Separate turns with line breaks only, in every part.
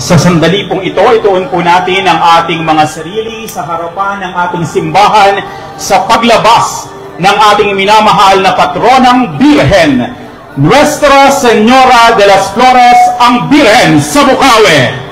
Sa sandali pong ito, ituon po natin ang ating mga sarili sa harapan ng ating simbahan sa paglabas ng ating minamahal na patronang Birhen, Nuestra Señora de las Flores, ang Birhen sa Bukawi.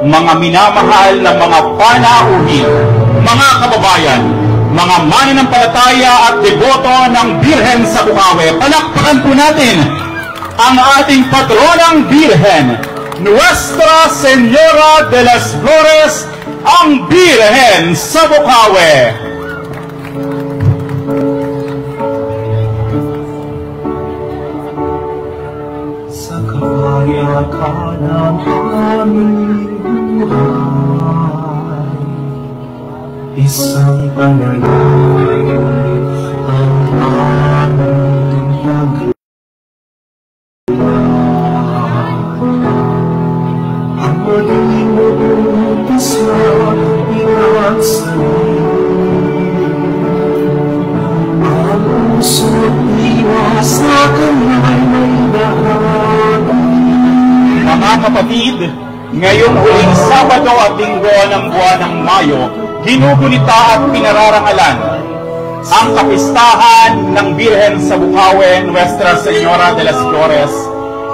Mga minamahal na mga panauhin, mga kababayan, mga mananampalataya at deboto ng Birhen sa Bukawi, palakpakan po natin ang ating patronang Birhen, Nuestra Señora de las Flores, ang Birhen sa Bukawi.
Sa kapayakan ng aming buhay, isang panalangin ang aming pagkakas. Ang malimuot sa ingat sa ang puso't iwas sa kamay may bahagi.
Mga kapatid, ngayong huling Sabado at Linggo ng buwan ng Mayo, ginugunita at pinararangalan ang kapistahan ng Birhen sa Bukawi, Nuestra Señora de las Flores,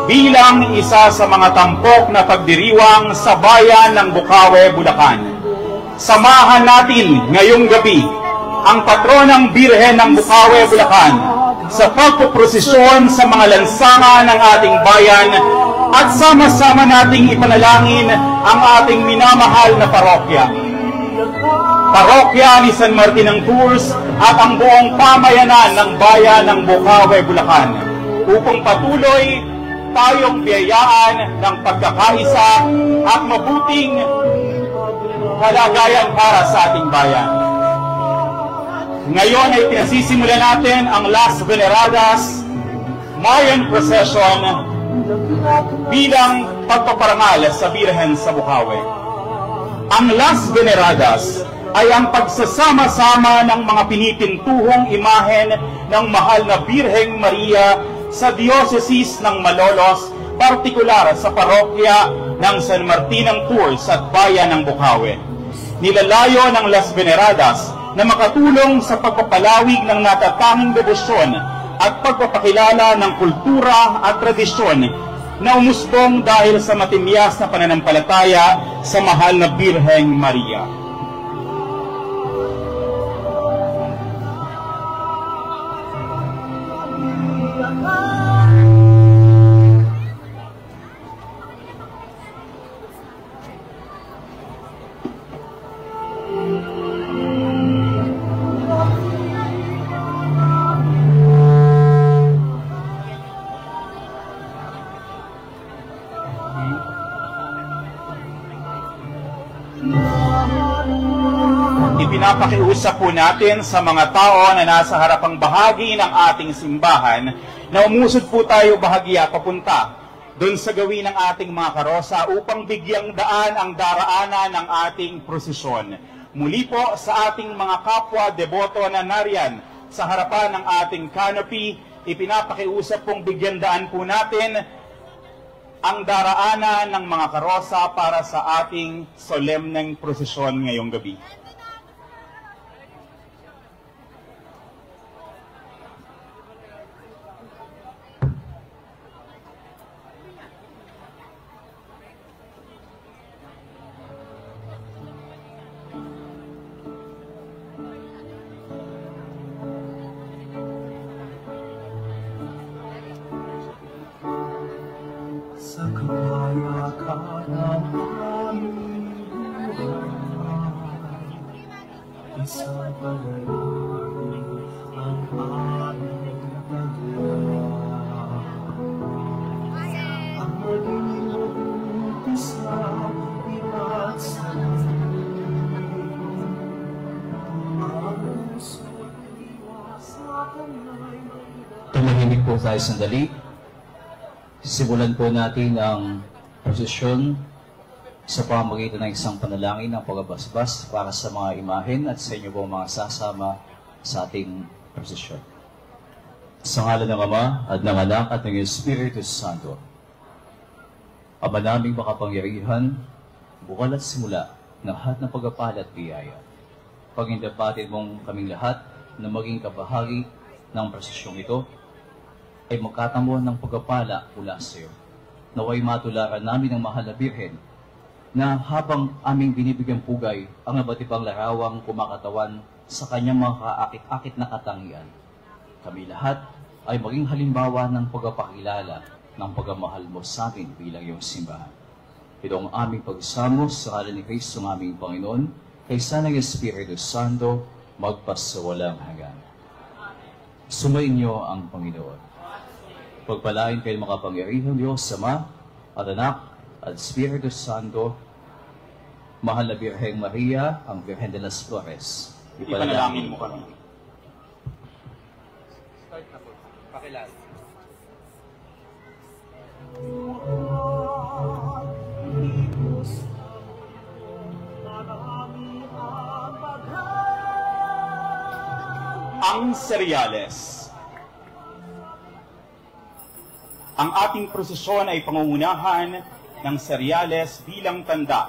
bilang isa sa mga tampok na pagdiriwang sa bayan ng Bukawi, Bulacan. Samahan natin ngayong gabi ang patronang Birhen ng Bukawi, Bulacan sa pagpuprosesyon sa mga lansangan ng ating bayan at sama-sama nating ipanalangin ang ating minamahal na parokya. Parokya ni San Martin ng Tours at ang buong pamayanan ng bayan ng Bukawi, Bulacan, upang patuloy tayong biyayaan ng pagkakaisa at mabuting kalagayan para sa ating bayan. Ngayon ay pinasisimula natin ang Las Veneradas Mayan Procession bilang pagpaparangal sa Birhen sa Bukawi. Ang Las Veneradas ay ang pagsasama-sama ng mga pinipintuhong imahen ng mahal na Birheng Maria sa Dioceses ng Malolos, partikular sa parokya ng San Martin ng Tours at bayan ng Bukawi. Nilalayo ng Las Veneradas na makatulong sa pagpapalawig ng natatanging debosyon at pagpapakilala ng kultura at tradisyon na umusbong dahil sa matimyas na pananampalataya sa mahal na Birheng Maria. ipinapakiusap po natin sa mga tao na nasa harapang bahagi ng ating simbahan na umusod po tayo bahagya papunta doon sa gawin ng ating mga karosa upang bigyang daan ang daraanan ng ating prosesyon. Muli po sa ating mga kapwa deboto na nariyan sa harapan ng ating canopy, ipinapakiusap pong bigyan daan po natin ang daraanan ng mga karosa para sa ating solemneng prosesyon ngayong gabi.
Sa kapayapaan ng aming buhay, isang panalangin ang aming dagdag. Ang maging umpisa, iba't sa
Tumahimik po tayo sandali. Simulan po natin ang prosesyon sa pamamagitan ng isang panalangin ng pagbabasbas para sa mga imahen at sa inyo po mga sasama sa ating prosesyon. Sa ngalan ng Ama at ng Anak at ng Espiritu Santo. Ama naming makapangyarihan, bukal at simula ng lahat ng pagpapala at biyaya. Pagindapatin mong kaming lahat na maging kabahagi ng prosesyong ito ay magkatamo ng pagpapala mula sa iyo. Naway matularan namin ang mahal na Birhen na habang aming binibigyan pugay ang iba't ibang larawang kumakatawan sa kanyang mga kaakit-akit na katangian. Kami lahat ay maging halimbawa ng pagpapakilala ng pagmamahal mo sa amin bilang iyong simbahan. Ito ang aming pagsamo sa ngalan ni Kristo ng aming Panginoon, kaysa ng Espiritu Santo, magpasawalang hanggan. Sumayin niyo ang Panginoon. Pagpalain kayo makapangyarihang Diyos, Ama at Anak at Espiritu Santo, mahal na Birheng Maria, ang Birhen de las Flores.
Ipanalangin mo kami.
Start na po. Pakilala.
Ang seryales. Ang ating prosesyon ay pangungunahan ng seryales bilang tanda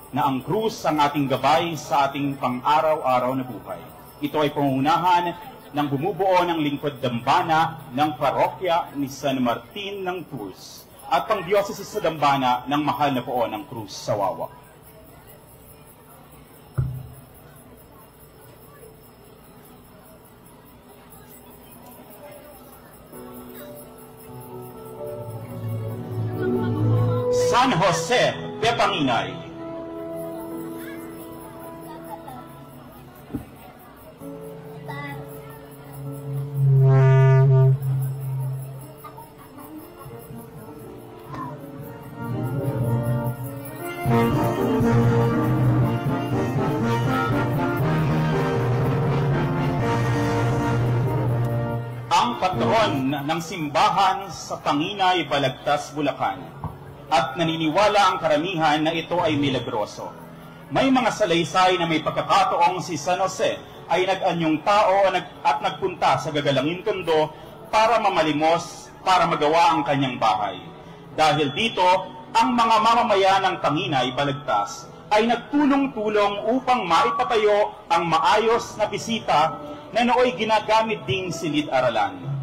na ang krus ang ating gabay sa ating pang-araw-araw na buhay. Ito ay pangungunahan ng bumubuo ng lingkod dambana ng parokya ni San Martin ng Tours at pang-diocese sa dambana ng mahal na poon ng Cruz sa Wawa. San Jose de Panginay. Ang patron ng simbahan sa Panginay, Balagtas, Bulacan. At naniniwala ang karamihan na ito ay milagroso. May mga salaysay na may pagkakataong si San Jose ay nag-anyong tao at nagpunta sa gagalangin tondo para mamalimos para magawa ang kanyang bahay. Dahil dito, ang mga mamamayan ng Panginay, Balagtas ay nagtulong-tulong upang maipatayo ang maayos na bisita na nooy ginagamit ding silid-aralan.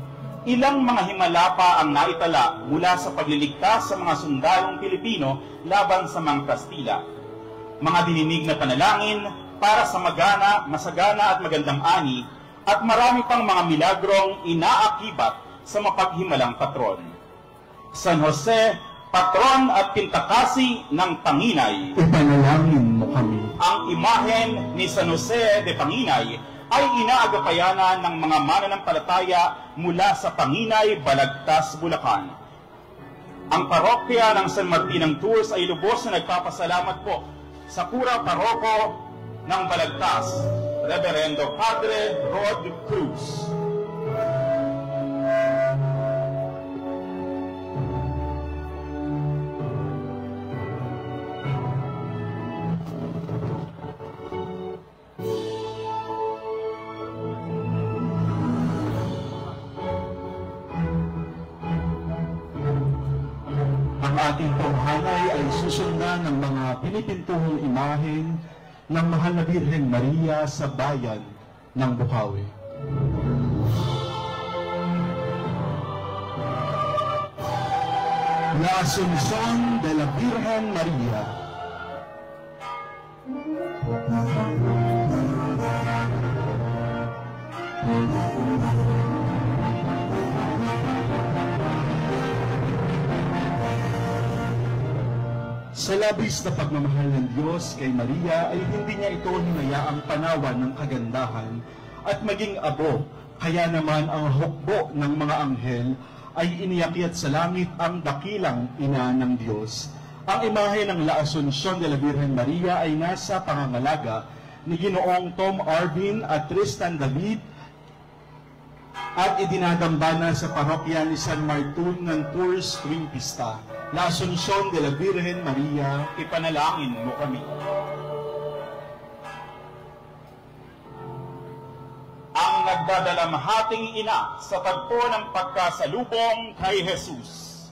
Ilang mga himala pa ang naitala mula sa pagliligtas sa mga sundalong Pilipino laban sa mga Kastila. Mga dininig na panalangin para sa masagana at magandang ani at marami pang mga milagrong inaakibat sa mapaghimalang patron. San Jose, patron at pintakasi ng Panginay.
Ipanalangin mo kami.
Ang imahen ni San Jose de Panginay ay inaagapayanan ng mga mananampalataya mula sa Panginay, Balagtas, Bulacan. Ang parokya ng San Martin ng Tours ay lubos na nagpapasalamat po sa Kura Paroko ng Balagtas, Reverendo Padre Rod Cruz.
Ang ating tunghanay ay susundan ng mga pinipintuhong imahen ng Mahal na Birhen Maria sa bayan ng Bukawi. La Asunción de la Virgen María. Sa labis na pagmamahal ng Diyos kay Maria ay hindi niya ito hinayaang panawan ng kagandahan at maging abo, kaya naman ang hukbo ng mga anghel ay iniakyat sa langit ang dakilang ina ng Diyos. Ang imahe ng La Asunción de la Virgen Maria ay nasa pangangalaga ni Ginoong Tom Arvin at Tristan David at idinadambana sa parokya ni San Martin ng Tours tuwing pista. La Asunción de la Virgen Maria,
Ipanalangin mo kami. Ang nagdadalamhating ina sa tagpo ng pagkasalubong kay Jesus.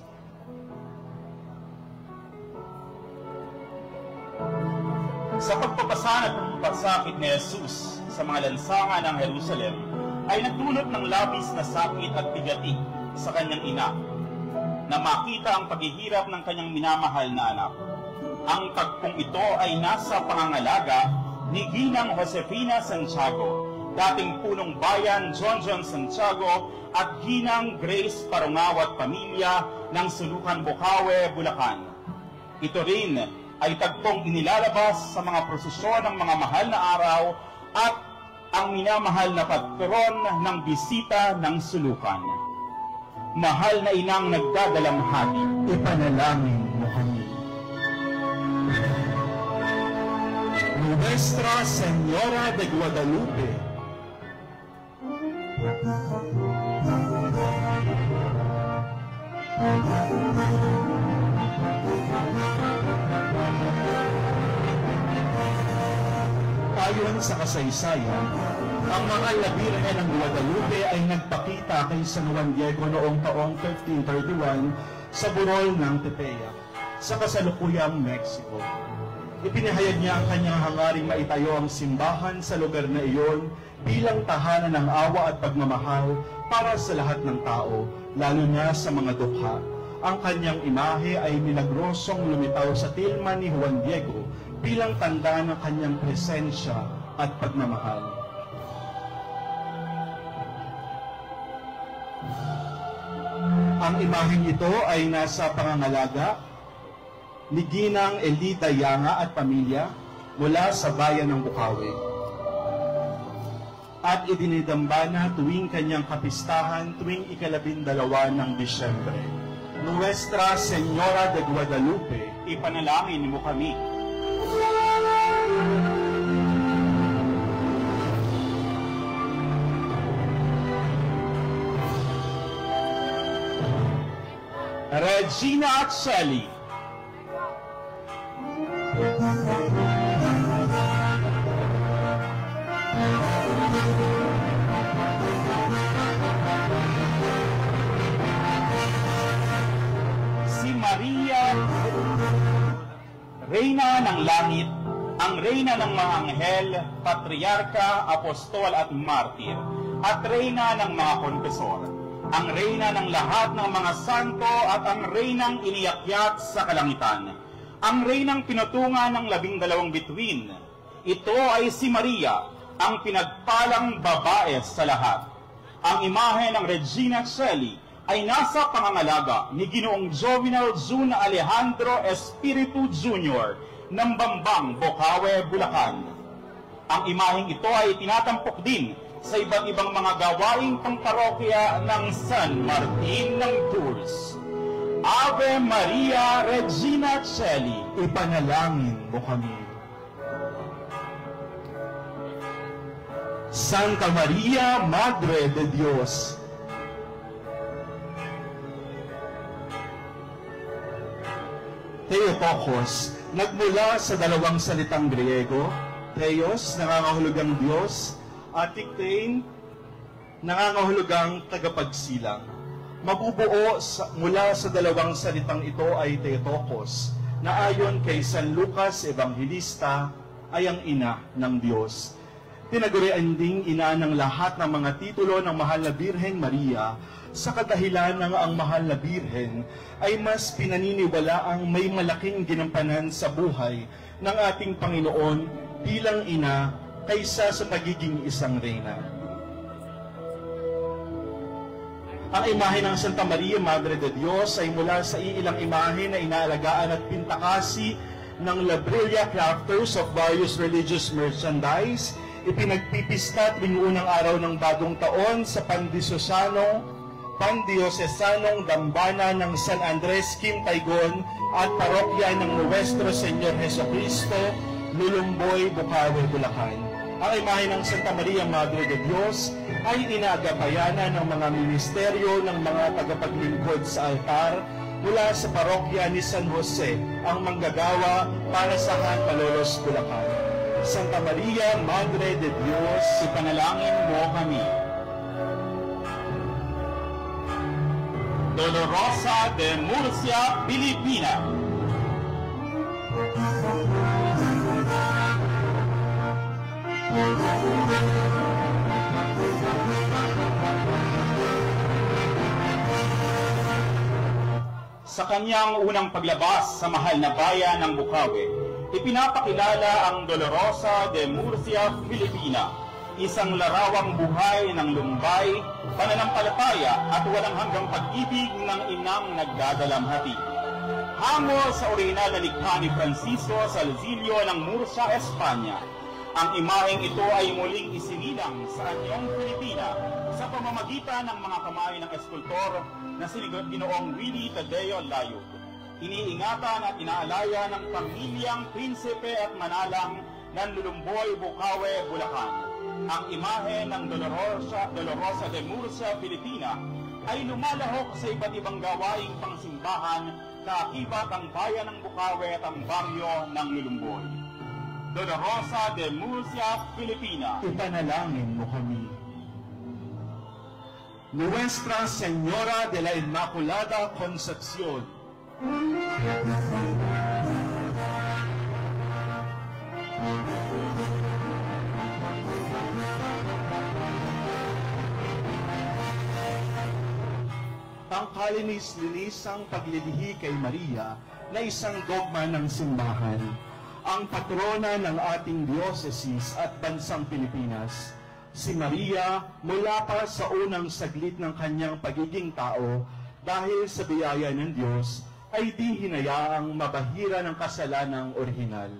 Sa pagpapasan at pagpasakit ni Jesus sa mga lansangan ng Jerusalem, ay nagdulot ng labis na sakit at bigatik sa kanyang ina, na makita ang paghihirap ng kanyang minamahal na anak. Ang tagpong ito ay nasa pangangalaga ni Ginang Josefina Santiago, dating punong bayan John Santiago at Ginang Grace Parungawat pamilya ng Sulukan Bukawe, Bulacan. Ito rin ay tagpong inilalabas sa mga prosesyon ng mga mahal na araw at ang minamahal na patron ng bisita ng Sulukan. Mahal na inang nagdadalamhati,
ipanalangin mo kami. Nuestra Señora de Guadalupe, ayon sa kasaysayan, ang mahal na Birhen ng Guadalupe ay nagpakita kay San Juan Diego noong taong 1531 sa burol ng Tepeyac, sa kasalukuyang Mexico. Ipinahayag niya ang kanyang hangaring maitayo ang simbahan sa lugar na iyon bilang tahanan ng awa at pagmamahal para sa lahat ng tao, lalo na sa mga dukha. Ang kanyang imahe ay milagrosong lumitaw sa tilma ni Juan Diego bilang tanda ng kanyang presensya at pagmamahal. Ang imaheng ito ay nasa pangangalaga ni Ginang Elita Yanga at pamilya mula sa bayan ng Bukawi, at idinidambana tuwing kanyang kapistahan tuwing ika-12 ng Disyembre. Nuestra Señora de Guadalupe,
ipanalangin mo kami. Regina Celli, si Maria, Reyna ng Langit, ang Reyna ng mga Anghel, Patriarka, Apostol at Martir, at Reyna ng mga Konfesor, ang Reyna ng lahat ng mga santo at ang Reynang iniakyat sa kalangitan, ang Reynang pinutungan ng 12 bituin. Ito ay si Maria, ang pinagpalang babae sa lahat. Ang imahe ng Regina Celli ay nasa pangangalaga ni Ginoong Jovinal Jun Alejandro Espiritu Jr. ng Bambang, Bukawe, Bulacan. Ang imaheng ito ay tinatampok din sa iba't ibang mga gawaing pangparokya ng San Martin ng Tours. Ave Maria Regina Celli,
ipanalangin mo kami. Santa Maria, Madre de Dios. Theotokos, nagmula sa dalawang salitang Griego, Theos, nangangahulugang Diyos, at Tiktein, nangangahulugang tagapagsilang. Mabubuo mula sa dalawang salitang ito ay Theotokos, na ayon kay San Lucas Evangelista ay ang ina ng Diyos. Tinagurian ding ina ng lahat ng mga titulo ng Mahal na Birheng Maria sa kadahilan ng ang Mahal na Birhen ay mas pinaniniwalaang may malaking ginampanan sa buhay ng ating Panginoon bilang ina kaysa sa pagiging isang reyna. Ang imahe ng Santa Maria, Madre de Dios ay mula sa iilang imahe na inaalagaan at pintakasi ng Labrilla crafters of various religious merchandise. Ipinagpipista tuwing unang araw ng bagong taon sa Pandiosesanong Dambana ng San Andres, Quintaygon at parokya ng Nuestro Señor Jesucristo, Lulumboy, Bukawe, Bulacan. Ang imahe ng Santa Maria, Madre de Dios ay inaagapayanan ng mga ministeryo ng mga tagapaglingkod sa altar mula sa parokya ni San Jose, ang manggagawa para sa Malolos, Bulacan. Santa Maria, Madre de Dios,
Ipanalangin mo kami. Dolorosa de Murcia, Pilipina. Sa kanyang unang paglabas sa mahal na bayan ng Bukawi, ipinapakilala ang Dolorosa de Murcia, Pilipina, isang larawang buhay ng lumbay, pananampalataya at walang hanggang pag-ibig ng inang nagdadalamhati. Hango sa orihinal na likha ni Francisco Salzillo ng Murcia, Espanya, ang imaheng ito ay muling isinilang sa anyong Pilipina sa pamamagitan ng mga kamay ng eskultor na si Ginoong Willie Tadeo Layog. Iniingatan at inaalaya ng pamilyang Prinsipe at Manalang ng Lulumboy, Bukawe, Bulacan. Ang imahe ng Dolorosa de Murcia, Pilipina ay lumalahok sa iba't ibang gawaing pangsimbahan kaakibat ang bayan ng Bukawe at ang baryo ng Lulumboy. Dolorosa de Murcia, Pilipina.
ipanalangin mo kami. Nuestra Señora de la Inmaculada Concepción, ang kalinis-linisang paglilihi kay Maria na isang dogma ng simbahan, ang patrona ng ating diocese at bansang Pilipinas. Si Maria, mula pa sa unang saglit ng kanyang pagiging tao, dahil sa biyaya ng Diyos, ay di hinayaang mabahira ng kasalanang orihinal.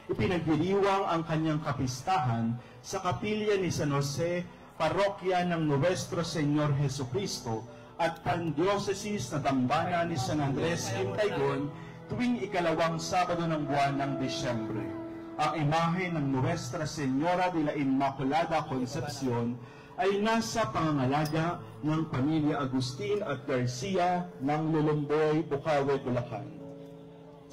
Ipinagdiriwang ang kanyang kapistahan sa kapilya ni San Jose, parokya ng Nuestro Señor Jesucristo, at Pandiocesis na Dambana ni San Andres, Quintaygon, tuwing ikalawang Sabado ng buwan ng Disyembre. Ang imahe ng Nuestra Señora de la Inmaculada Concepción ay nasa pangangalaga ng pamilya Agustin at Garcia ng Lulumboy, Bukawe, Bulacan.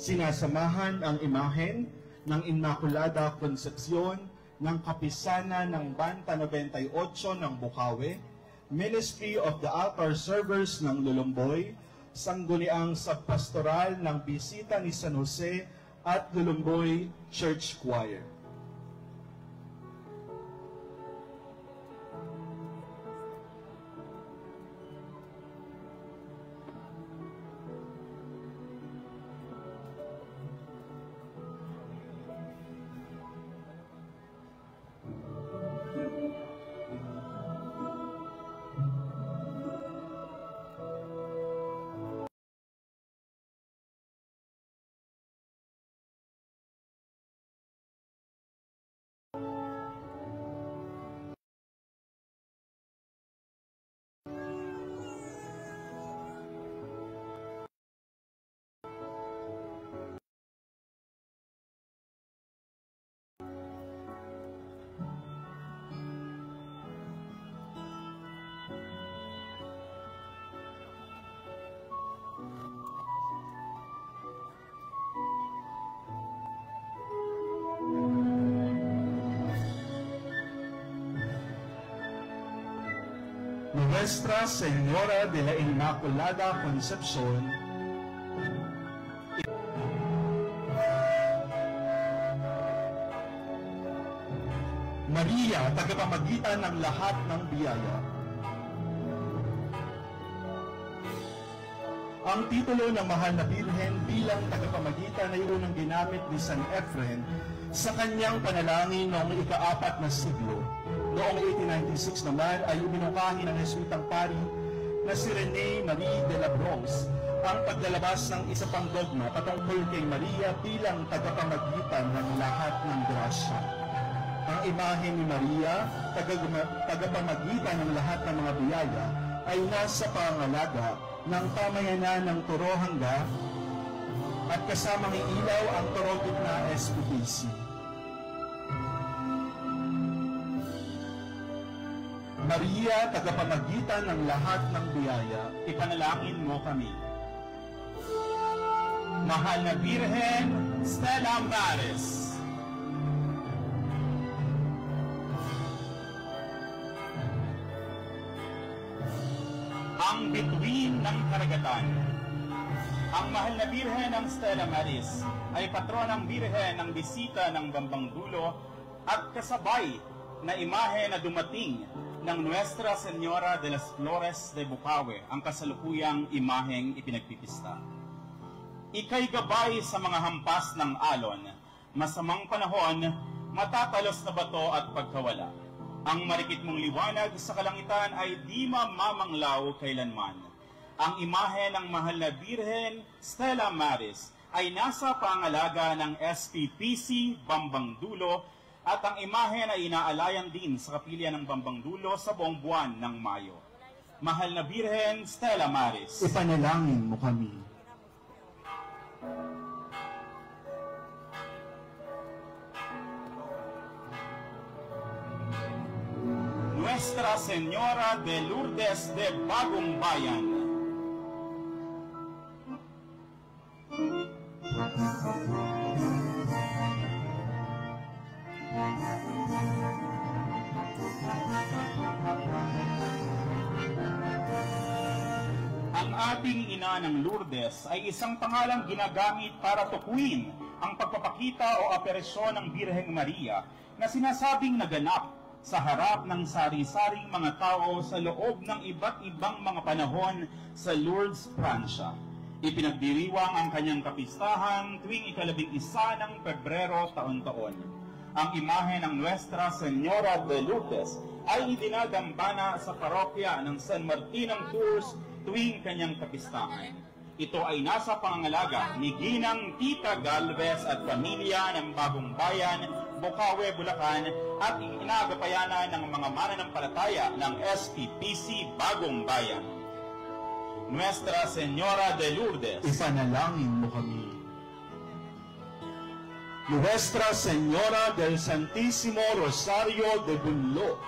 Sinasamahan ang imahen ng Inmaculada Concepción ng Kapisanan ng Banta 98 ng Bukawe, Ministry of the Altar Servers ng Lulumboy, Sangguniang Subpastoral ng Bisita ni San Jose at Lulumboy Church Choir. Nuestra Señora de la Inmaculada Concepción, Maria, tagapamagitan ng lahat ng biyaya. Ang titulo ng Mahal na Birhen bilang tagapamagitan ay unang ginamit ni San Efren sa kanyang panalangin noong ika-4 na siglo. Noong 1896 naman ay ibinukahi ng Jesuitang pari na si René Marie de la Bronze ang paglalabas ng isa pang dogma patungkol kay Maria bilang tagapamagitan ng lahat ng grasya. Ang imahe ni Maria, tagapamagitan ng lahat ng mga biyaya, ay nasa pangalaga ng pamayanan ng Torohanga at kasamang ilaw ang Torogitna SPPC. Maria, tagapamagitan ng lahat ng biyaya,
Ipanalangin mo kami. Mahal na Birhen Stella Maris, ang bituin ng karagatan. Ang mahal na Birhen ng Stella Maris ay patronang Birhen ng bisita ng Bambangdulo at kasabay na imahe na dumating ng Nuestra Señora de las Flores de Bukawe, ang kasalukuyang imaheng ipinagpipista. Ika'y gabay sa mga hampas ng alon, masamang panahon, matatalos na bato at pagkawala. Ang marikit mong liwanag sa kalangitan ay di mamamanglaw kailanman. Ang imahe ng mahal na Birhen Stella Maris ay nasa pangalaga ng SPPC Bambangdulo at ang imahe ay inaalayan din sa kapilya ng Bambangdulo sa buong buwan ng Mayo. Mahal na Birhen Stella Maris,
ipanalangin mo kami.
Nuestra Señora de Lourdes de Bagong Bayan, ang ating ina ng Lourdes ay isang pangalang ginagamit para tukuyin ang pagpapakita o aperesyon ng Birheng Maria na sinasabing naganap sa harap ng sari-saring mga tao sa loob ng iba't ibang mga panahon sa Lourdes, Pransya. Ipinagdiriwang ang kanyang kapistahan tuwing ika-11 ng Pebrero taon-taon. Ang imahe ng Nuestra Señora de Lourdes ay idinagambana sa parokya ng San Martin ng Tours tuwing kanyang kapistahan. Ito ay nasa pangangalaga ni Ginang Tita Galvez at pamilya ng Bagong Bayan, Bukawe, Bulacan at inagapayanan ng mga mananampalataya ng SPPC Bagong Bayan. Nuestra Señora de Lourdes,
Ipanalangin mo kami. Nuestra Señora del Santísimo Rosario de Bunlo,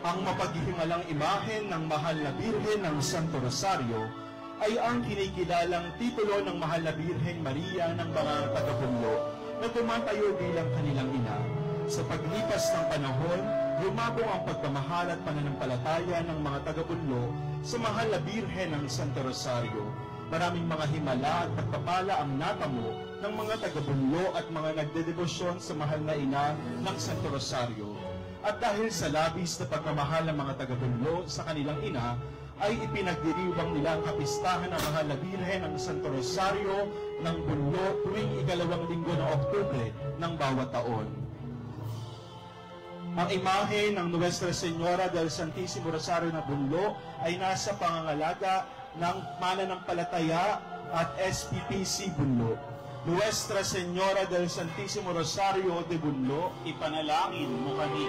ang mapaghihimalang imahen ng mahal na Birhen ng Santo Rosario ay ang kinikilalang titulo ng mahal na Birheng Maria ng mga taga-Bunlo na tumatayo bilang kanilang ina. Sa paglipas ng panahon, lumabong ang pagmamahal at pananampalataya ng mga taga-Bunlo sa mahal na Birhen ng Santo Rosario. Maraming mga himala at pagpapala ang natamo ng mga taga-Bunlo at mga nagdedebosyon sa mahal na ina ng Santo Rosario. At dahil sa labis na pagmamahal ng mga taga-Bunlo sa kanilang ina, ay ipinagdiriwang nila ang kapistahan ng mahal na Birhen ng Santo Rosario ng Bunlo tuwing ika-2 linggo ng Oktubre ng bawat taon. Ang imahe ng Nuestra Señora del Santísimo Rosario ng Bunlo ay nasa pangangalaga ng mananampalataya at SPPC Bunlo. Nuestra Señora del Santísimo Rosario de Bunlo,
ipanalangin mo kami.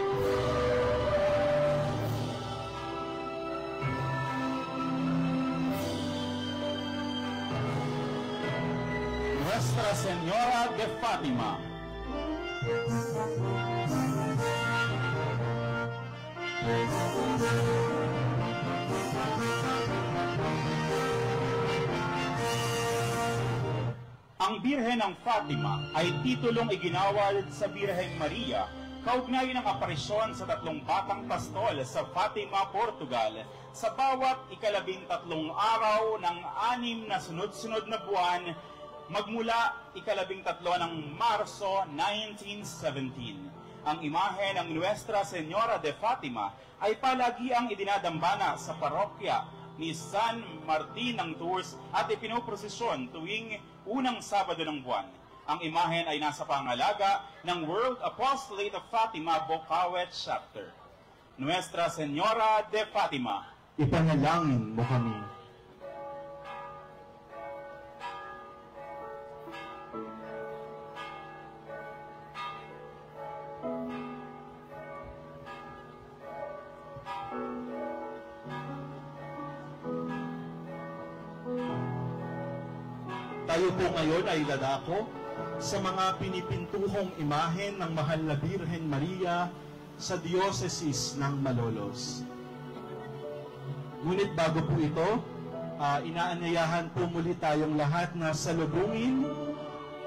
Nuestra Señora de Fátima, Ang Birhen ng Fatima ay titulong iginawad sa Birheng Maria kaugnay ng aparisyon sa 3 batang pastol sa Fatima, Portugal sa bawat 13 araw ng 6 na sunod-sunod na buwan magmula 13 ng Marso 1917. Ang imahe ng Nuestra Señora de Fatima ay palagiang idinadambana sa parokya ni San Martin ng Tours at ipinoprosesyon tuwing unang Sabado ng buwan. Ang imahen ay nasa pangalaga ng World Apostolate of Fatima, Bocaue Chapter. Nuestra Señora de Fatima,
Ipanalangin mo kami. Tayo po ngayon ay dadako sa mga pinipintuhong imahen ng Mahal na Birhen Maria sa Diocese ng Malolos. Ngunit bago po ito, inaanyayahan po muli tayong lahat na salubungin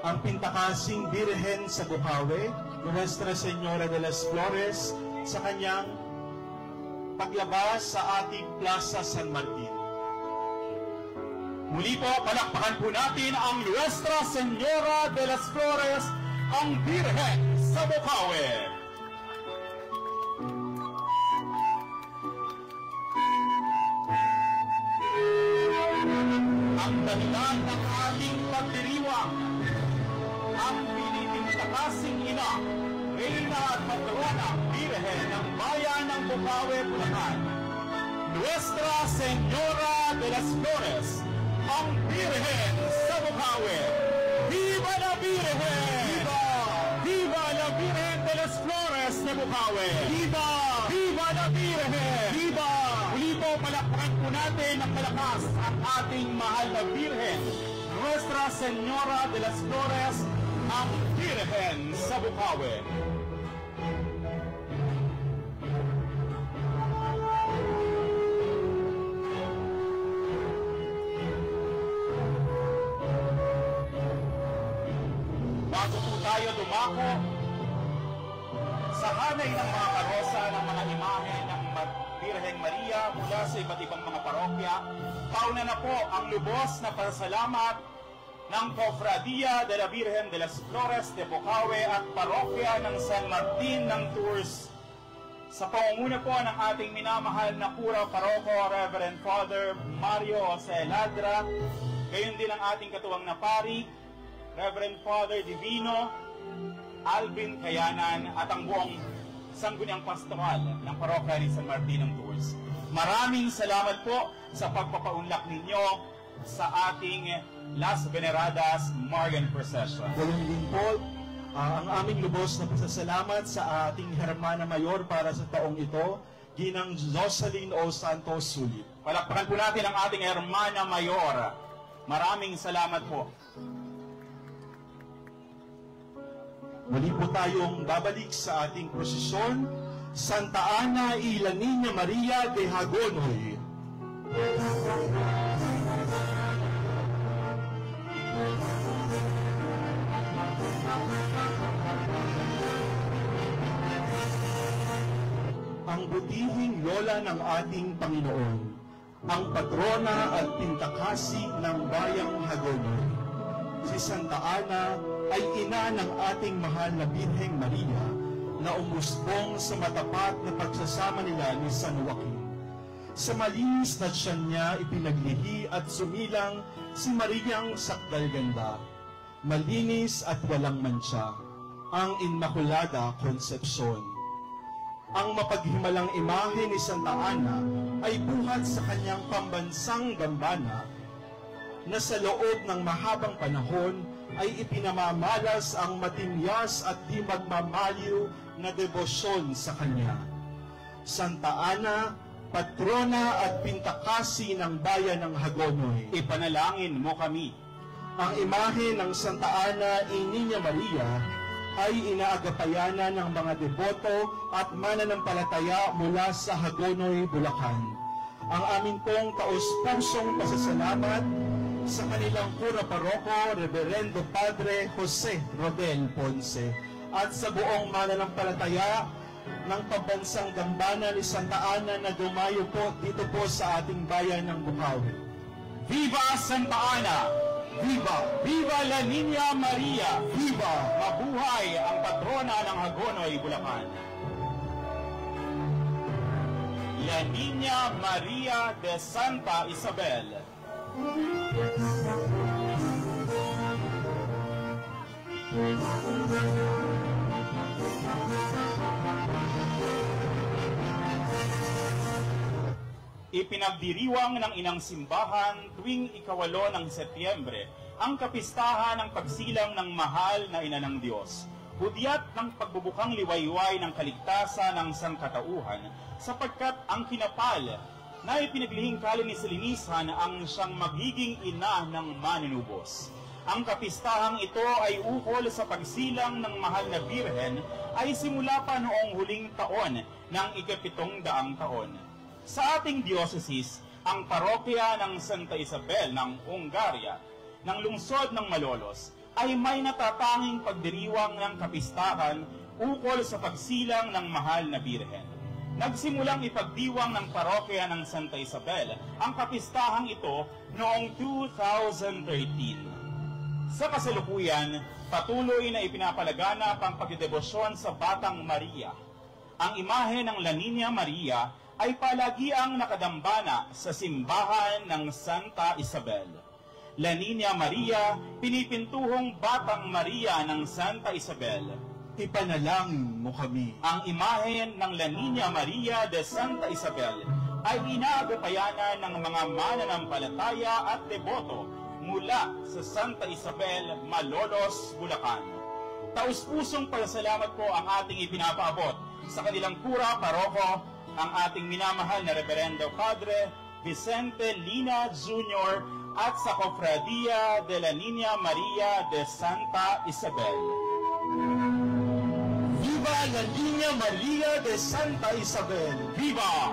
ang pintakasing Birhen sa Bocaue, Nuestra Señora de las Flores, sa kanyang paglabas sa ating Plaza San Martin.
muli po, palakpakan po natin ang Nuestra Señora de las Flores, ang Birhen sa Bocaue. Ang dahilan ng ating pagdiriwang, ang pinipintakasing ina, Reyna at Patrona, Birhen ng bayan ng Bocaue, Bulacan, Nuestra Señora de las Flores, ang Birhen sa Bocaue. Viva la Birhen! Viva! Viva la Birhen de las Flores de Bocaue! Viva! Viva la Birhen! Viva! Muli po, palakpakan po natin ng malakas ang ating mahal na Birhen, Nuestra Señora de las Flores, ang Birhen sa Bocaue. Tayo dumako sa hanay ng mga karosa ng mga imahe ng Birheng Maria mula sa iba't ibang mga parokya. Pauna na po ang lubos na pasasalamat ng Cofradia de la Virgen de las Flores de Bocaue at parokya ng San Martin ng Tours. Sa pangunguna po ng ating minamahal na Kura Paroko, Reverend Father Mario Jose Ladra, gayon din ang ating katuwang na pari, Reverend Father Divino, Alvin Kayanan, at ang buong sangguniang pastoral ng parokya ni San Martin ng Tours. Maraming salamat po sa pagpapaunlak ninyo sa ating Las Veneradas Marian Procession.
Ganoon din po, ang aming lubos na pasasalamat sa ating Hermana Mayor para sa taong ito, Ginang Jocelyn O. Santos Sulit.
Palakpakan po natin ang ating Hermana Mayor. Maraming salamat po.
Muli po tayong babalik sa ating prosesyon, Santa Ana y la Niña Maria de Hagonoy. Ang butihing lola ng ating Panginoon, ang patrona at pintakasi ng bayang Hagonoy, si Santa Ana ay ina ng ating mahal na Birheng Maria na umusbong sa matapat na pagsasama nila ni San Joaquin. Sa malinis na tiyan niya ipinaglihi at sumilang si Mariang Sakdalganda, malinis at walang mancha, ang Inmaculada Concepcion. Ang mapaghimalang imahe ni Santa Ana ay buhat sa kanyang pambansang dambana na sa loob ng mahabang panahon ay ipinamamalas ang matimyas at di magmamaliw na debosyon sa kanya. Santa Ana, patrona at pintakasi ng bayan ng Hagonoy,
Ipanalangin mo kami.
ang imahe ng Santa Ana y Niña Maria ay inaagapayanan ng mga deboto at mananampalataya mula sa Hagonoy, Bulacan. Ang amin pong taus-pusong pasasalamat sa kanilang pura paroko, Reverendo Padre Jose Rodel Ponce, at sa buong mananampalataya ng pambansang dambana ni Santa Ana na dumayo po dito po sa ating bayan ng Bukawi.
Viva Santa Ana!
Viva!
Viva La Niña Maria!
Viva!
Mabuhay ang patrona ng Hagonoy, Bulacan! La Niña Maria de Santa Isabel. Ipinagdiriwang ng Inang Simbahan tuwing ika-8 ng Setyembre ang kapistahan ng pagsilang ng mahal na Ina ng Diyos, hudyat ng pagbubukang liwayway ng kaligtasan ng sangkatauhan, sapagkat ang kinapal na ipinaglihing kalin ni Silinisan ang siyang magiging ina ng manunubos. Ang kapistahang ito ay ukol sa pagsilang ng mahal na Birhen ay simula pa noong huling taon ng ika-700 taon. Sa ating diocese, ang parokya ng Santa Isabel ng Hungaria, ng lungsod ng Malolos, ay may natatanging pagdiriwang ng kapistahan ukol sa pagsilang ng mahal na Birhen. Nagsimulang ipagdiwang ng parokya ng Santa Isabel ang kapistahang ito noong 2013. Sa kasalukuyan, patuloy na ipinapalaganap ang pagdedebosyon sa Batang Maria. Ang imahe ng La Niña Maria ay palagiang nakadambana sa simbahan ng Santa Isabel. La Niña Maria, pinipintuhong Batang Maria ng Santa Isabel.
Ipanalangin mo kami.
Ang imahe ng La Niña Maria de Santa Isabel ay inaagapayanan ng mga mananampalataya at deboto mula sa Santa Isabel, Malolos, Bulacan. Taus-pusong pasasalamat po ang ating ipinapaabot sa kanilang pura paroko, ang ating minamahal na Reverendo Padre Vicente Lina Jr. at sa Cofradia de la Niña Maria de Santa Isabel.
Viva la Niña Maria de Santa Isabel!
Viva!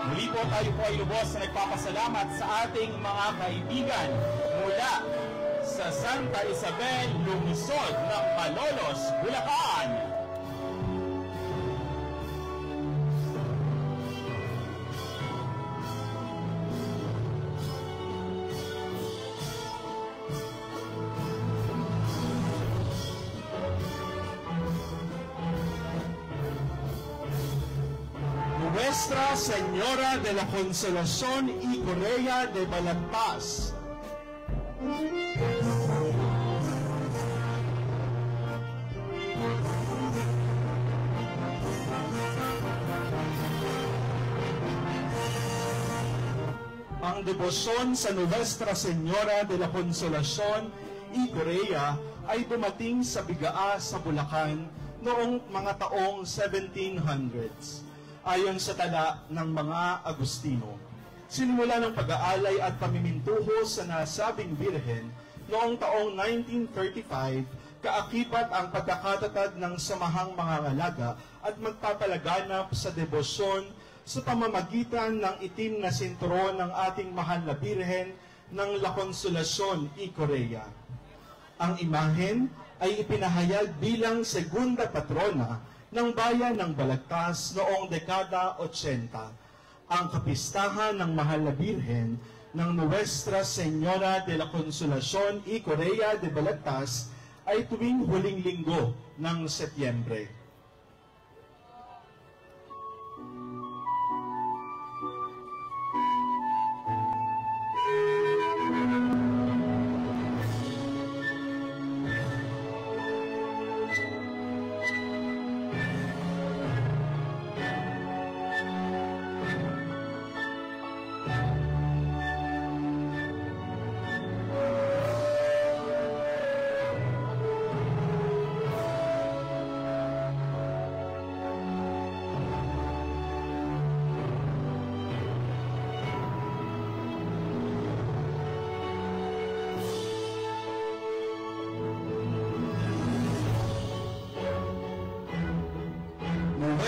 Muli po tayo po ay lubos na nagpapasalamat sa ating mga kaibigan mula sa Santa Isabel, lungsod ng Malolos, Bulacan.
Nuestra Señora de la Consolación y Correa de Balagtas. Ang debosyon sa Nuestra Señora de la Consolación y Correa ay dumating sa Bigaa sa Bulacan noong mga taong 1700s. Ayon sa tala ng mga Agustino, sinimula ng pag-aalay at pamimintuho sa nasabing Birhen noong taong 1935, kaakibat ang pagkakatatag ng samahang mga ngalaga at magpapalaganap sa debosyon sa pamamagitan ng itim na sinturon ng ating mahal na Birhen ng La Consolación y Correa. Ang imahen ay ipinahayag bilang segunda patrona ng bayan ng Balagtas noong dekada 80, ang kapistahan ng mahal na Birhen ng Nuestra Señora de la Consolación y Correa de Balagtas ay tuwing huling linggo ng Setyembre.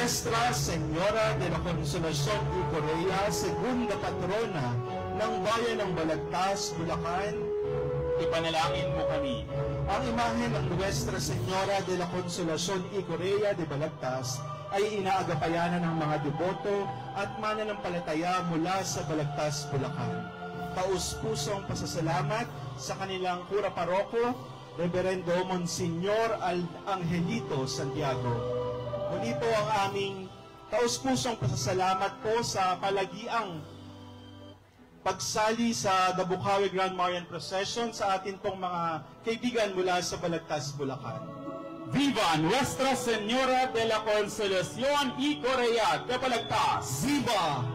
Nuestra Señora de la Consolación y Corea, segunda patrona ng bayan ng Balagtas, Bulacan,
Ipanalangin mo kami.
ang imahe ng Nuestra Señora de la Consolación y Corea de Balagtas ay inaagapayanan ng mga deboto at mananampalataya mula sa Balagtas, Bulacan. Taus-pusong pasasalamat sa kanilang kura paroko, Reverendo Monsignor Angelito Santiago. Muli po ang aming taus-pusong pasasalamat po sa palagiang pagsali sa The Bukawi Grand Marian Procession sa atin pong mga kaibigan mula sa Balagtas, Bulacan.
Viva Nuestra Señora de la Consolación y Corea de Balagtas!
Viva!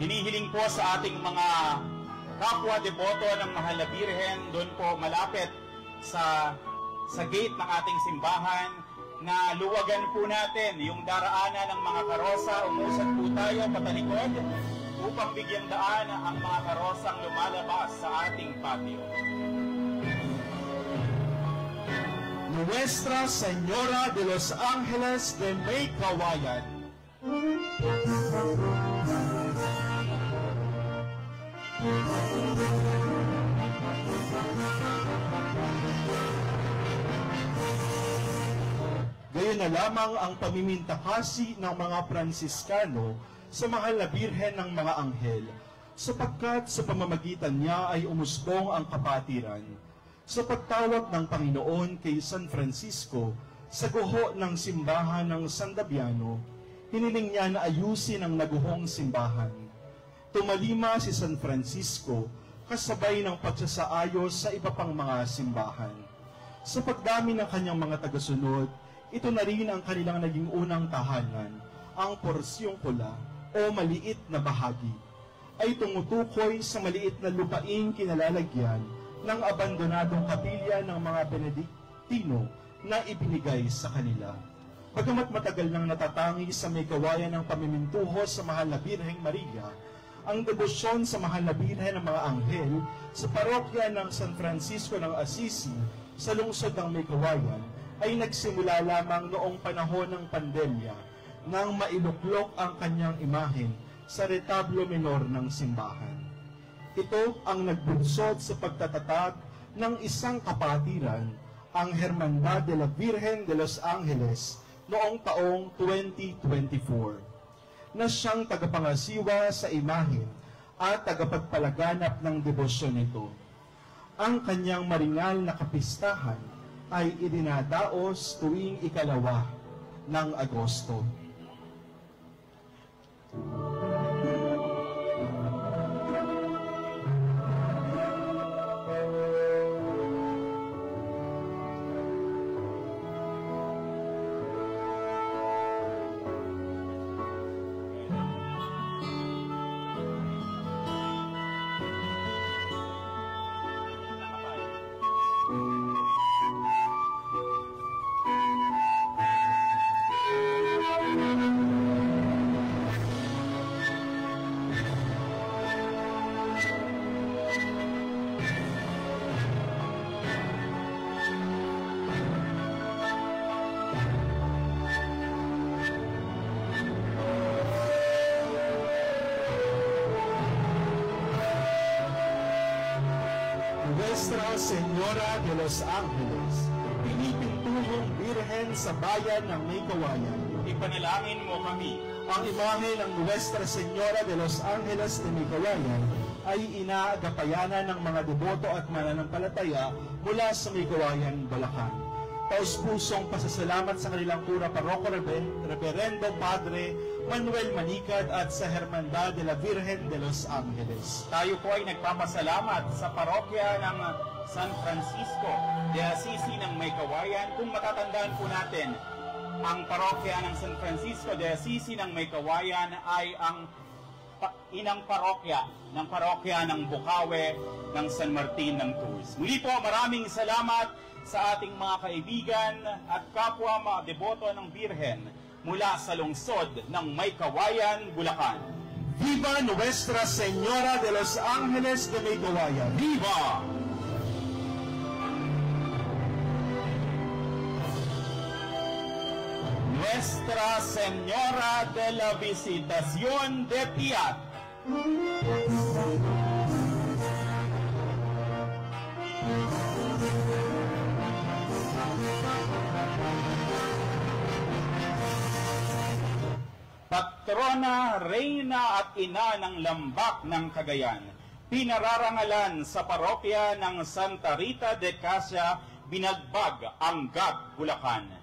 Hinihiling po sa ating mga kapwa deboto ng Mahal na Birhen, doon po malapit sa gate ng ating simbahan, na luwagan po natin yung daraanan ng mga karosa. Umusad po tayo patalikod upang bigyang daan ang mga karosang lumalabas sa ating patio.
Nuestra Señora de los Ángeles de May Kawayan. Gayon na lamang ang pamimintakasi ng mga Pransiskano sa Mahal na Birhen ng mga Anghel, sapagkat sa pamamagitan niya ay umusbong ang kapatiran. Sa pagtawag ng Panginoon kay San Francisco sa guho ng simbahan ng San Damiano, hiniling niya na ayusin ang naguhong simbahan. Tumalima si San Francisco kasabay ng pagsasaayos sa iba pang mga simbahan. Sa pagdami ng kanyang mga tagasunod, ito na rin ang kanilang naging unang tahanan, ang porsyong pula o maliit na bahagi, ay tumutukoy sa maliit na lupaing kinalalagyan ng abandonadong kapilya ng mga Benediktino na ibinigay sa kanila. Bagamat matagal nang natatangi sa may kawayan ng pamimintuho sa Mahal na Birheng Maria, ang debosyon sa Mahal na Birhen ng mga Anghel sa parokya ng San Francisco ng Assisi sa lungsod ng may kawayan ay nagsimula lamang noong panahon ng pandemya nang mailuklok ang kanyang imahen sa retablo menor ng simbahan. Ito ang nagbunsod sa pagtatatag ng isang kapatiran, ang Hermandad de la Virgen de los Ángeles, noong taong 2024, na siyang tagapangasiwa sa imahen at tagapagpalaganap ng debosyon nito. Ang kanyang maringal na kapistahan ay idinadaos tuwing 2 ng Agosto. Nuestra Señora de los Ángeles, pinipintuhong Birhen sa bayan ng May Kawayan.
Ipanalangin mo kami.
Ang imahe ng Nuestra Señora de los Ángeles de May Kawayan ay inaagapayanan ng mga deboto at mananampalataya mula sa May Kawayan, Bulacan. Taus-pusong pasasalamat sa kanilang kura paroko Reverendo Padre Manuel Manicad at sa Hermandad de la Virgen de los Ángeles.
Tayo po ay nagpapasalamat sa parokya ng San Francisco de Assisi ng May Kawayan. Kung matatandaan po natin, ang parokya ng San Francisco de Assisi ng May Kawayan ay ang inang parokya ng Bukawi ng San Martin ng Tours. Muli po, maraming salamat sa ating mga kaibigan at kapwa mga deboto ng Birhen mula sa lungsod ng May Kawayan, Bulacan.
Viva Nuestra Señora de los Ángeles de May Kawayan!
Viva! Nuestra Señora de la Visitación de Piat. Patrona, Reyna at Ina ng Lambak ng Cagayan, pinararangalan sa parokya ng Santa Rita de Casia, Binagbag, Angat, Bulacan.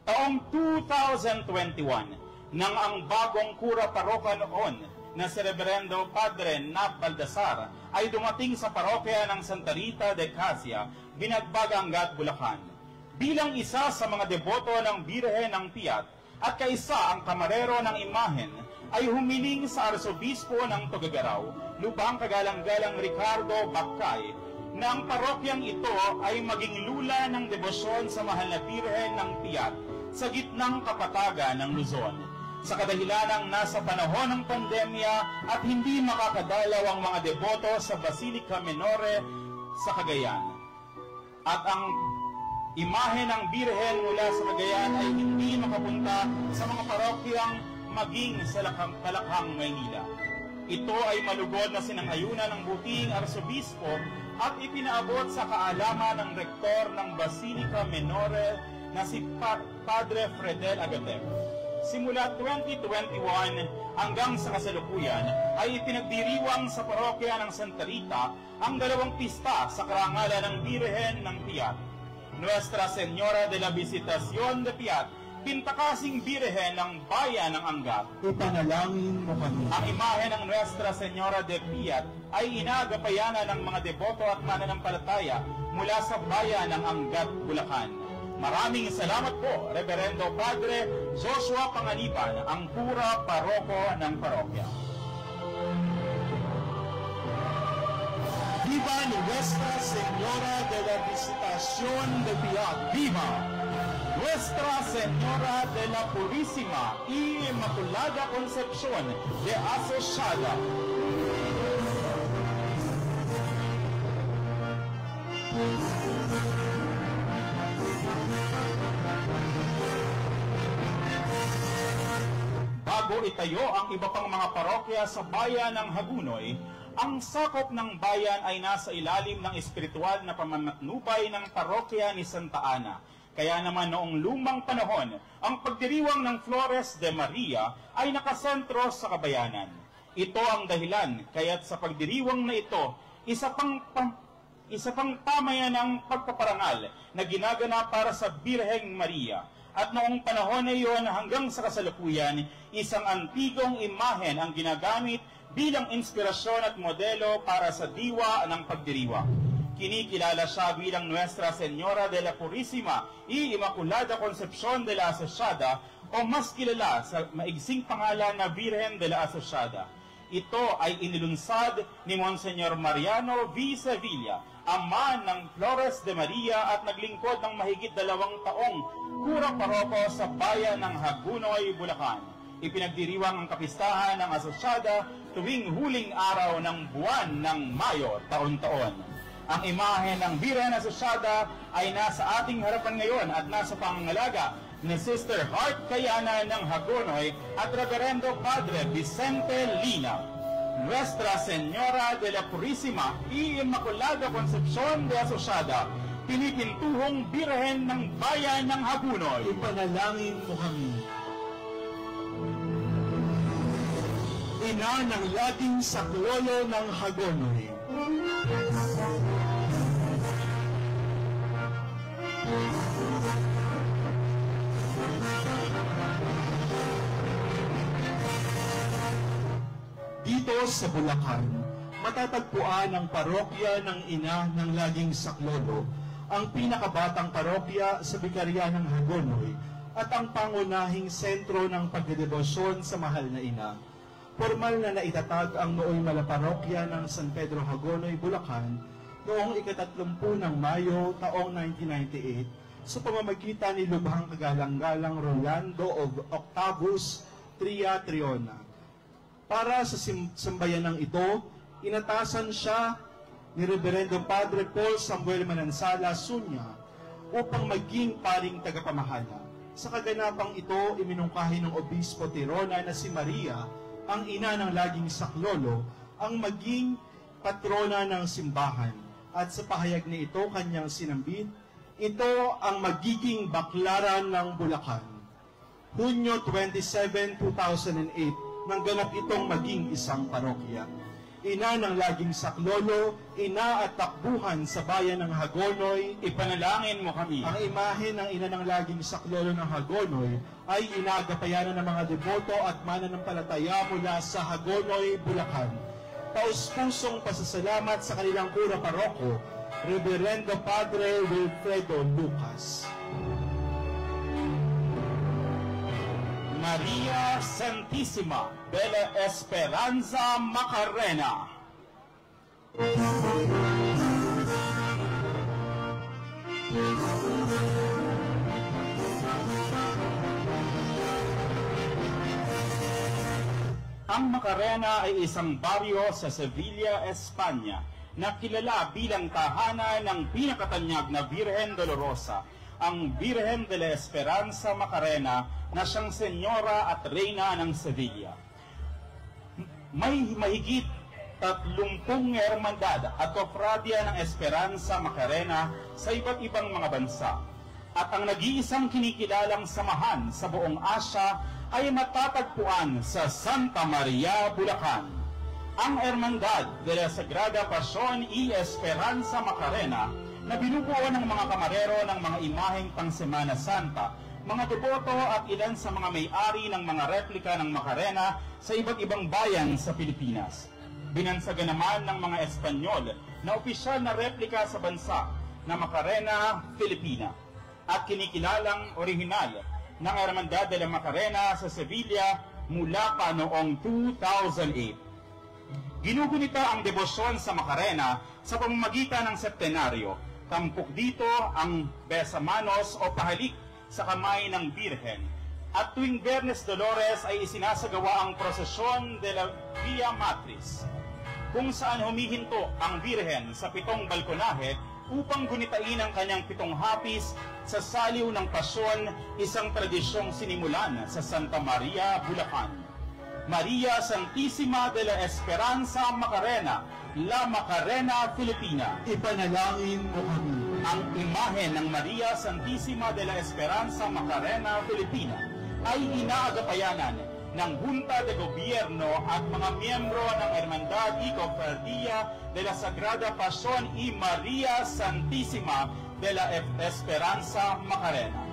Taong 2021, nang ang bagong kura paroka noon na si Reverendo Padre Nap Baldassar ay dumating sa parokya ng Santa Rita de Casia, Binagbag, Angat, Bulacan. Bilang isa sa mga deboto ng Birhen ng Piat, at kaisa ang kamarero ng imahen, ay humiling sa Arsobispo ng Tuguegarao, Lubang Kagalang-galang Ricardo Bacay, na ang parokyang ito ay maging lula ng debosyon sa mahal na Birhen ng Piat sa gitnang kapatagan ng Luzon. Sa kadahilanang nasa panahon ng pandemya at hindi makakadalaw ang mga deboto sa Basilica Menore sa Cagayan. At ang imahe ng Birhen mula sa Cagayan ay hindi makapunta sa mga parokyang maging sa Kalakhang, Maynila. Ito ay malugod na sinangayunan ng buting Arsobispo at ipinaabot sa kaalaman ng rektor ng Basilica Menore na si Padre Fredel Agatep. Simula 2021 hanggang sa kasalukuyan ay ipinagdiriwang sa parokya ng Santa Rita ang dalawang pista sa karangalan ng Birhen ng Piat. Nuestra Señora de la Visitación de Piat, pintakasing Birhen ng bayan ng Angat.
Ipanalangin mo kami.
Ang imahe ng Nuestra Señora de Piat ay inagapayanan ng mga deboto at mananampalataya mula sa bayan ng Angat, Bulacan. Maraming salamat po, Reverendo Padre Joshua Panganiban, ang pura paroko ng parokya.
Viva Nuestra Señora de la Visitación de Piat.
Viva Nuestra Señora de la Purísima y Inmaculada Concepción de Asociada. Bago itayo ang iba pang mga parokya sa bayan ng Hagunoy, ang sakop ng bayan ay nasa ilalim ng espiritual na pamamatnubay ng parokya ni Santa Ana. Kaya naman noong lumang panahon, ang pagdiriwang ng Flores de Maria ay nakasentro sa kabayanan. Ito ang dahilan kaya't sa pagdiriwang na ito, isa pang pamayan ng pagpaparangal na ginagana para sa Birheng Maria. At noong panahon na iyon hanggang sa kasalukuyan, isang antigong imahen ang ginagamit bilang inspirasyon at modelo para sa diwa ng pagdiriwang. Kinikilala siya bilang Nuestra Señora de la Purísima y Inmaculada Concepción de la Asociada o mas kilala sa maigsing pangalan na Virgen de la Asociada. Ito ay inilunsad ni Monseñor Mariano V. Sevilla, ama ng Flores de Maria at naglingkod ng mahigit 2 taong kura paroko sa bayan ng Hagunoy, Bulacan. Ipinagdiriwang ang kapistahan ng Asociada tuwing huling araw ng buwan ng Mayo taon-taon. Ang imahe ng Birhen Asociada ay nasa ating harapan ngayon at nasa pangangalaga ni Sister Heart Kayana ng Hagunoy at Reverendo Padre Vicente Lina. Nuestra Señora de la Purísima y Inmaculada Concepción de Asociada, pinipintuhong Birhen ng bayan ng Hagunoy.
Ipanalangin mo kami. Ina ng laging saklolo ng Hagunoy. Dito sa Bulacan, matatagpuan ang parokya ng Ina ng Laging Saklolo, ang pinakabatang parokya sa Bikarya ng Hagunoy at ang pangunahing sentro ng pagdedebosyon sa mahal na Ina. Formal na naitatag ang nooy malaparokya ng San Pedro Hagunoy, Bulacan noong ika-30 ng Mayo taong 1998 sa pamamagitan ni Lubhang Kagalang-galang Rolando Octavus Tria Triona. Para sa sambayanang ito, inatasan siya ni Reverendo Padre Paul Samuel Manansala Sunya upang maging paring tagapamahala. Sa kaganapang ito, iminungkahi ng Obispo Tirona na si Maria, ang ina ng laging saklolo, ang maging patrona ng simbahan. At sa pahayag ni ito, kanyang sinambit, ito ang magiging baklaran ng Bulacan. Hunyo 27, 2008, nang ganap itong maging isang parokya. Ina ng laging saklolo, ina at takbuhan sa bayan ng Hagonoy,
Ipanalangin mo kami.
ang imahe ng ina ng laging saklolo ng Hagonoy ay inagapayanan ng mga deboto at mananampalataya mula sa Hagonoy, Bulacan. Taus-pusong pasasalamat sa kanilang kura paroko, Reverendo Padre Wilfredo Lucas.
Maria Santissima de la Esperanza Macarena. Ang Macarena ay isang baryo sa Sevilla, Espanya, na kilala bilang tahanan ng pinakatanyag na Birhen Dolorosa, ang Birhen de la Esperanza Macarena, na siyang senyora at reyna ng Sevilla. May mahigit 30 hermandad at kofradya ng Esperanza Macarena sa iba't ibang mga bansa. At ang nag-iisang kinikilalang samahan sa buong Asya ay matatagpuan sa Santa Maria, Bulacan. Ang Hermandad de la Sagrada Pasión y Esperanza Macarena, na binubuo ng mga kamarero ng mga imaheng pang-Semana Santa, mga deboto at ilan sa mga may-ari ng mga replika ng Macarena sa iba't ibang bayan sa Pilipinas. Binansagan naman ng mga Espanyol na opisyal na replika sa bansa na Macarena Filipina at kinikilalang orihinal ng Hermandad de la Macarena sa Sevilla mula pa noong 2008. Ginugunita ang debosyon sa Macarena sa pamamagitan ng septenaryo. Tampok dito ang besamanos o pahalik sa kamay ng Birhen. At tuwing Biyernes Dolores ay isinasagawa ang prosesyon de la Via Matriz, kung saan humihinto ang Birhen sa 7 balkonahe upang gunitain ang kanyang 7 hapis sa saliw ng pasyon, isang tradisyong sinimulan sa Santa Maria, Bulacan. Maria Santissima de la Esperanza Macarena, La Macarena Filipina.
Ipanalangin mo kami.
Ang imahe ng Maria Santissima de la Esperanza Macarena Filipina ay inaagapayanan ng Junta de Gobierno at mga miyembro ng Hermandad y Cofradía de la Sagrada Pasión y Maria Santissima de la Esperanza Macarena.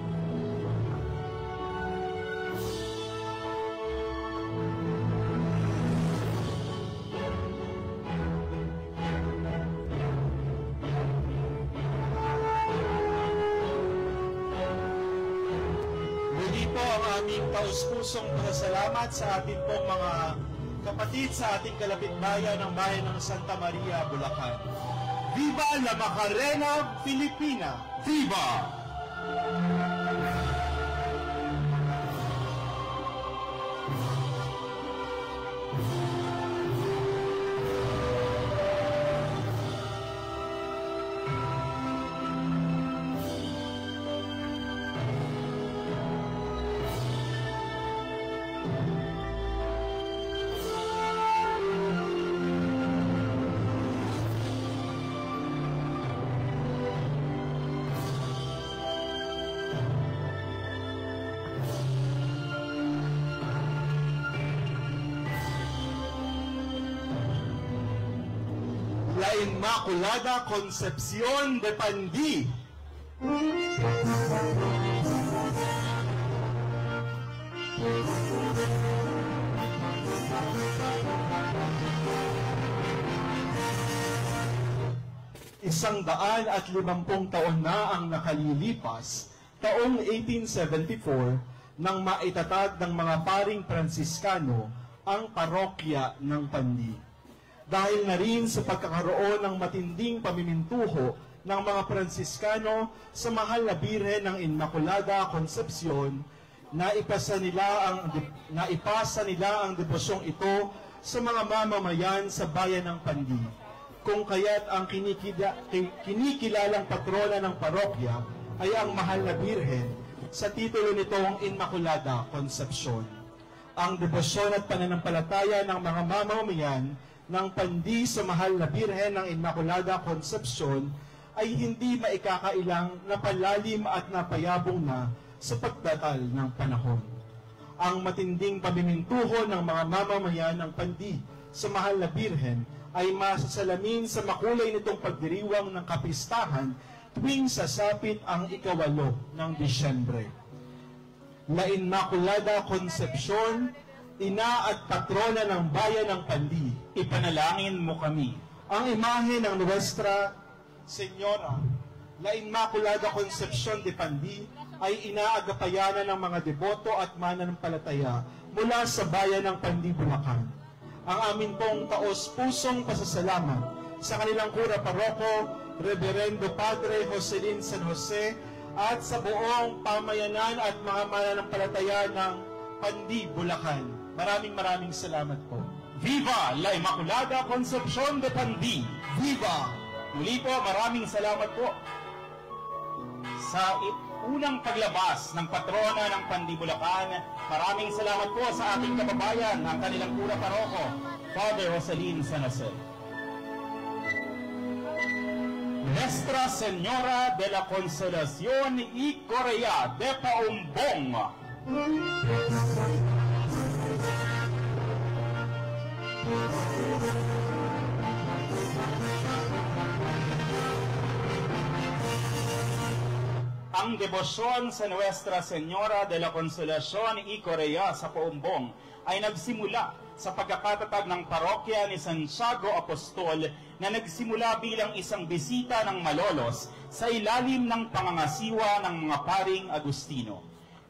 Aming taus-pusong pasasalamat sa ating pong mga kapatid sa ating kalapitbayan ng bayan ng Santa Maria, Bulacan. Viva la Macarena Filipina!
Viva!
La Inmaculada Concepción de Pandi. Isang 150 taon na ang nakalilipas, taong 1874, nang maitatag ng mga paring Pransiskano ang parokya ng Pandi. Dahil na rin sa pagkakaroon ng matinding pamimintuho ng mga Pransiskano sa mahal na Birhen ng Inmaculada Concepcion, naipasa nila ang debosyong ito sa mga mamamayan sa bayan ng Pandi. Kung kaya't ang kinikilalang patrona ng parokya ay ang mahal na Birhen sa titulo nitong Immaculada Concepcion. Ang debosyon at pananampalataya ng mga mamamayan ng Pandi sa mahal na Birhen ng Immaculada Concepcion ay hindi maikakailang napalalim at napayabong na sa pagdatal ng panahon. Ang matinding pamimintuho ng mga mamamayan ng Pandi sa mahal na Birhen ay masasalamin sa makulay nitong pagdiriwang ng kapistahan tuwing sasapit ang 8 ng Disyembre. La Immaculada Concepcion, ina at patrona ng bayan ng Pandi,
Ipanalangin mo kami.
ang imahe ng Nuestra Señora, La Immaculada Concepcion de Pandi, ay inaagapayanan ng mga deboto at mananampalataya mula sa bayan ng Pandi, Bulacan. Ang amin pong taos-pusong pasasalamat sa kanilang kura paroko, Reverendo Padre Joselin San Jose, at sa buong pamayanan at mga mananampalataya ng Pandi, Bulacan. Maraming salamat po.
Viva la Immaculada Concepcion de Pandi!
Viva!
Muli po, maraming salamat po sa unang paglabas ng patrona ng Pandi, Bulacan. Maraming salamat po sa ating kababayan, ang kanilang kura paroko, Father Joselin San Jose. Nuestra Señora de la Consolación y Correa de Paumbong. Ang debosyon sa Nuestra Señora de la Consolación y Correa sa Paumbong ay nagsimula sa pagkakatatag ng parokya ni Santiago Apostol na nagsimula bilang isang bisita ng Malolos sa ilalim ng pangangasiwa ng mga paring Agustino.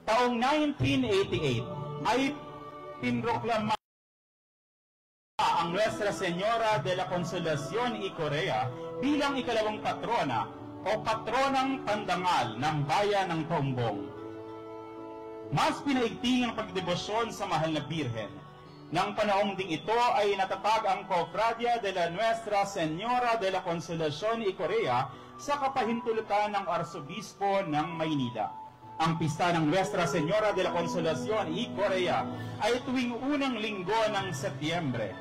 Taong 1988 ay pinroklama ang Nuestra Señora de la Consolación y Correa bilang ikalawang patrona o patronang pandangal ng bayan ng Paumbong. Mas pinaigting ang pagdebosyon sa mahal na Birhen. Nang panahong ding ito ay natatag ang Cofradia de la Nuestra Señora de la Consolación y Correa sa kapahintulutan ng Arsobispo ng Maynila. Ang pista ng Nuestra Señora de la Consolación y Correa ay tuwing unang linggo ng Setyembre.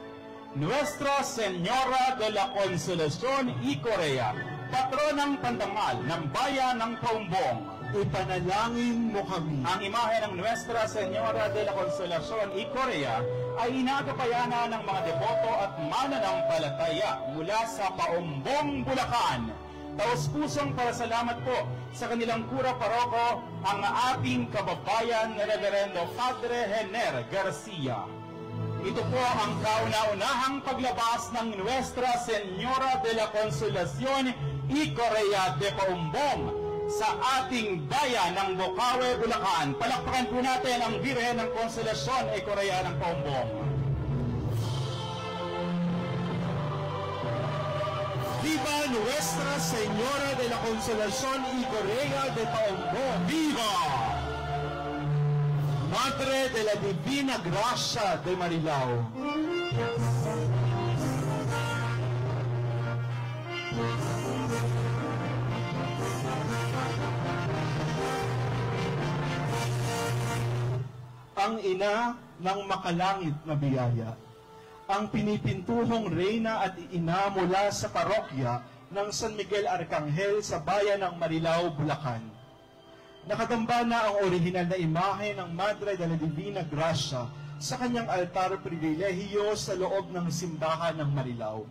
Nuestra Señora de la Consolación y Correa, patronang pandangal ng bayan ng Paumbong.
Ipanalangin mo kami.
Ang imahe ng Nuestra Señora de la Consolación y Correa ay inaagapayanan ng mga deboto at mananampalataya mula sa Paumbong, Bulacan. Taos-pusong pasalamat po sa kanilang kura paroko, ang ating kababayan na Reverendo Padre Hener Garcia. Ito po ang kauna-unahang paglabas ng Nuestra Señora de la Consolación y Correa de Paumbong sa ating bayan ng Bocaue, Bulacan. Palakpakan po natin ang Birhen ng Consolación y Correa ng Paumbong.
Viva Nuestra Señora de la Consolación y Correa de Paumbong!
Viva!
Madre de la Divina Gracia de Marilao. Ang ina ng makalangit na biyaya, ang pinipintuhong reyna at ina mula sa parokya ng San Miguel Arcangel sa bayan ng Marilao, Bulacan. Nakadamba na ang orihinal na imahe ng Madre de la Divina Gracia sa kanyang altar pribilehiyo sa loob ng simbahan ng Marilao.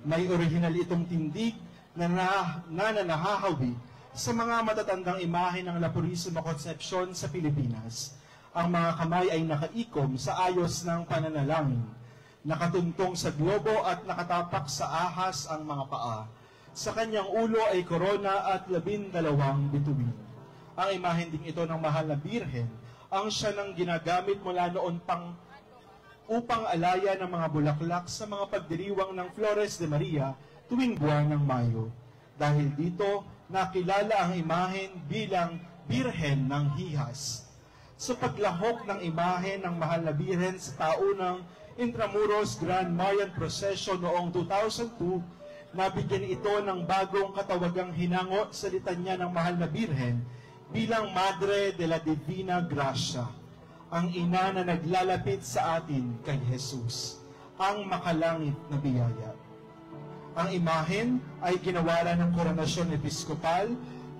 May orihinal itong tindig na nahahawi sa mga matatandang imahe ng La Purísima Concepcion sa Pilipinas. Ang mga kamay ay nakaikom sa ayos ng pananalangin, nakatuntong sa globo at nakatapak sa ahas ang mga paa. Sa kanyang ulo ay korona at 12 bituin. Ang imahen ding ito ng mahal na Birhen ang siya nang ginagamit mula noon pang upang alaya ng mga bulaklak sa mga pagdiriwang ng Flores de Maria tuwing buwan ng Mayo. Dahil dito, nakilala ang imahen bilang Birhen ng Hihas. Sa paglahok ng imahe ng mahal na Birhen sa taunang Intramuros Grand Mayan Procession noong 2002, nabigyan ito ng bagong katawagang hinango sa litanya ng mahal na Birhen bilang Madre de la Divina Gracia, ang ina na naglalapit sa atin kay Jesus, ang makalangit na biyaya. Ang imahen ay ginawaran ng Koronasyon Episkopal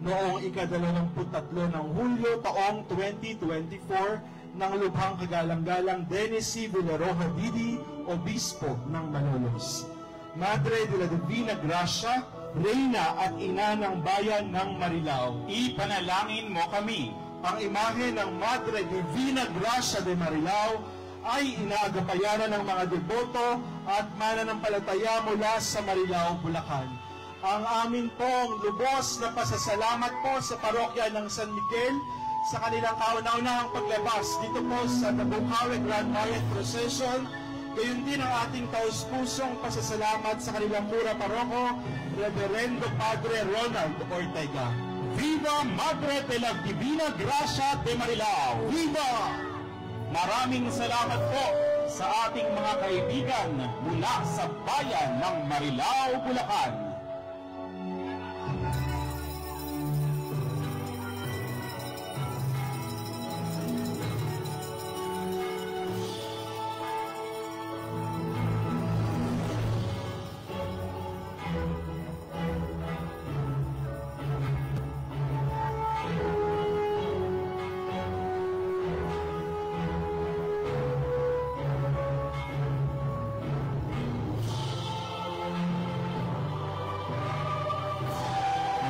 noong ika-23 ng Hulyo taong 2024 ng Lubhang Kagalang-galang Dennis C. Villaroja Didi, Obispo ng Malolos. Madre de la Divina Gracia, Reyna at Ina ng Bayan ng Marilao,
Ipanalangin mo kami.
ang imahe ng Madre Divina Gracia de Marilao ay inaagapayanan ng mga deboto at mananampalataya mula sa Marilao, Bulacan. Ang amin pong lubos na pasasalamat po sa parokya ng San Miguel sa kanilang kauna-unahang paglabas dito po sa Bukawi Grand Marian Procession. Gayon din ang ating taus-pusong pasasalamat sa kanilang mura paroko, Reverendo Padre Ronald Ortega.
Viva Madre de la Divina Gracia de Marilao!
Viva!
Maraming salamat po sa ating mga kaibigan mula sa bayan ng Marilao, Bulacan.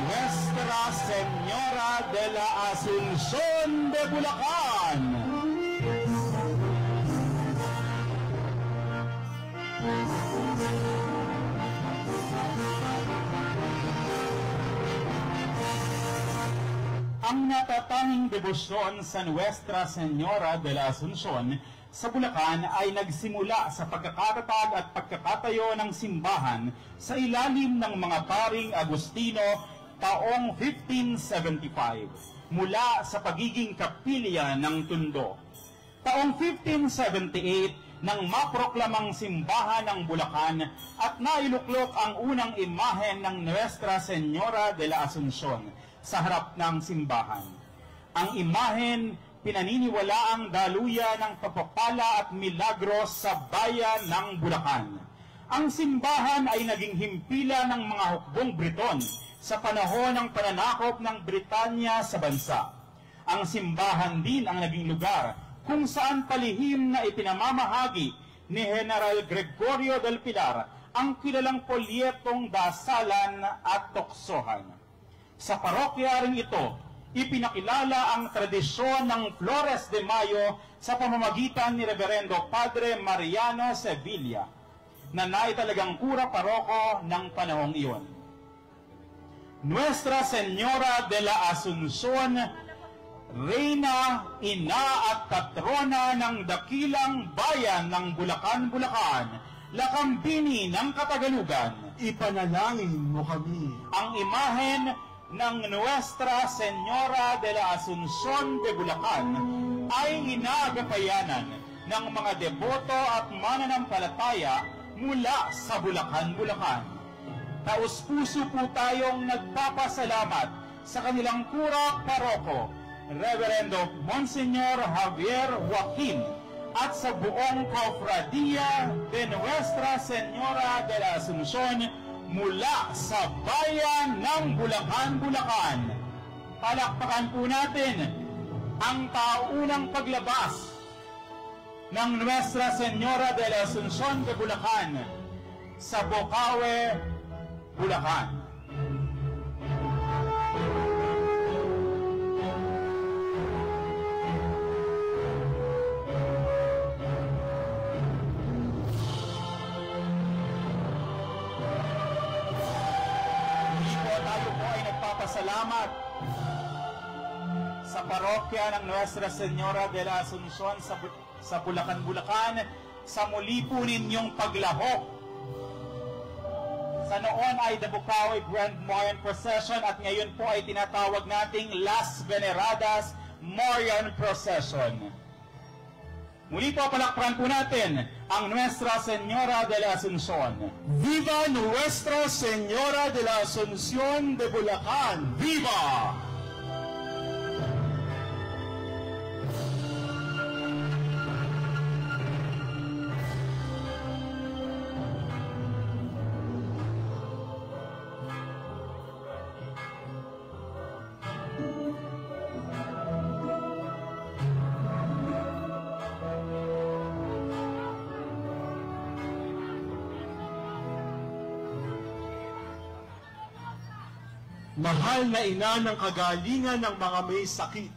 Nuestra Señora de la Asunción de Bulacan. Ang natatanging debosyon sa Nuestra Señora de la Asunción sa Bulacan ay nagsimula sa pagkakatatag at pagkakatayo ng simbahan sa ilalim ng mga paring Agustino taong 1575 mula sa pagiging kapilya ng Tondo. Taong 1578 nang maproklamang simbahan ng Bulacan at nailuklok ang unang imahen ng Nuestra Señora de la Asunción sa harap ng simbahan. Ang imahen pinaniniwalaang daluyan ng pagpapala at milagro sa bayan ng Bulacan. Ang simbahan ay naging himpila ng mga hukbong Briton sa panahon ng pananakop ng Britanya sa bansa. Ang simbahan din ang naging lugar kung saan palihim na ipinamamahagi ni General Gregorio del Pilar ang kilalang polyetong dasalan at tuksohan. Sa parokya rin ito, ipinakilala ang tradisyon ng Flores de Mayo sa pamamagitan ni Reverendo Padre Mariano Sevilla, na naitalagang kura paroko ng panahong iyon. Nuestra Señora de la Asunción, Reyna, Ina at Patrona ng dakilang bayan ng Bulacan, Bulacan, Lakambini ng Katagalugan,
Ipanalangin mo kami.
ang imahen ng Nuestra Señora de la Asunción de Bulacan ay inaagapayanan ng mga deboto at mananampalataya mula sa Bulacan, Bulacan. Taus-puso po tayong nagpapasalamat sa kanilang kura paroko, Reverendo Monsignor Javier Joaquin, at sa buong Cofradia de Nuestra Señora de la Asunción mula sa bayan ng Bulacan, Bulacan. Palakpakan po natin ang taunang paglabas ng Nuestra Señora de la Asunción de Bulacan sa Bukawi, Bulacan. Tayo po ay nagpapasalamat sa parokya ng Nuestra Señora de la Asunción sa Bulacan, Bulacan sa muli po ninyong paglahok sa noon ay the Bukawi Grand Marian Procession at ngayon po ay tinatawag nating Las Veneradas Marian Procession. Muli po palakpakan po natin ang Nuestra Señora de la Asunción.
Viva Nuestra Señora de la Asunción de Bulacan!
Viva!
Mahal na ina ng kagalingan ng mga may sakit,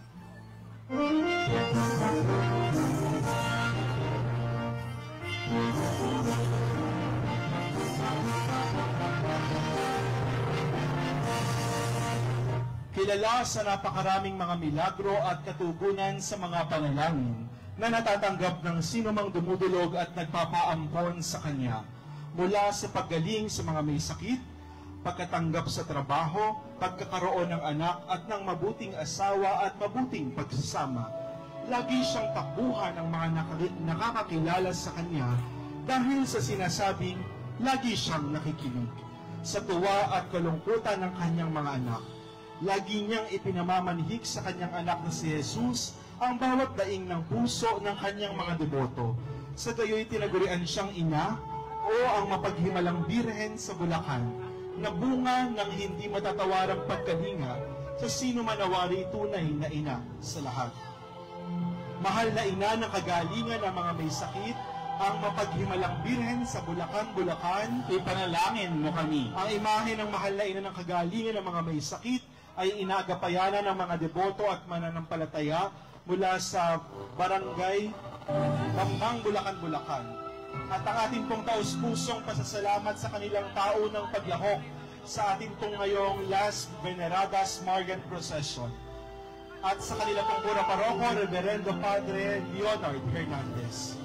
kilala sa napakaraming mga milagro at katugunan sa mga panalangin na natatanggap ng sinumang dumudulog at nagpapaampon sa Kanya, mula sa paggaling sa mga may sakit, pagkatanggap sa trabaho, pagkakaroon ng anak at ng mabuting asawa at mabuting pagsasama. Lagi siyang takbuhan ng mga nakakakilala sa Kanya dahil sa sinasabing lagi siyang nakikinig. Sa tuwa at kalungkutan ng Kanyang mga anak, lagi niyang ipinamamanhik sa Kanyang anak na si Jesus ang bawat daing ng puso ng Kanyang mga deboto. Sa gayoy tinagurian siyang ina o ang mapaghimalang birhen sa Bulacan, na bunga ng hindi matatawarang pagkalinga sa sino manawari tunay na ina sa lahat. Mahal na ina ng kagalingan ng mga may sakit, ang mapaghimalang birhen sa Bulacan, Bulacan,
Ipanalangin mo kami.
ang imahe ng mahal na ina ng kagalingan ng mga may sakit ay inaagapayanan ng mga deboto at mananampalataya mula sa barangay Bambang, Bulacan, Bulacan. At ang ating pong taus-pusong pasasalamat sa kanilang taunang paglahok sa ating pong ngayong Las Veneradas Marian Procession. At sa kanilang pong pura paroko, Reverendo Padre Leonard Hernandez.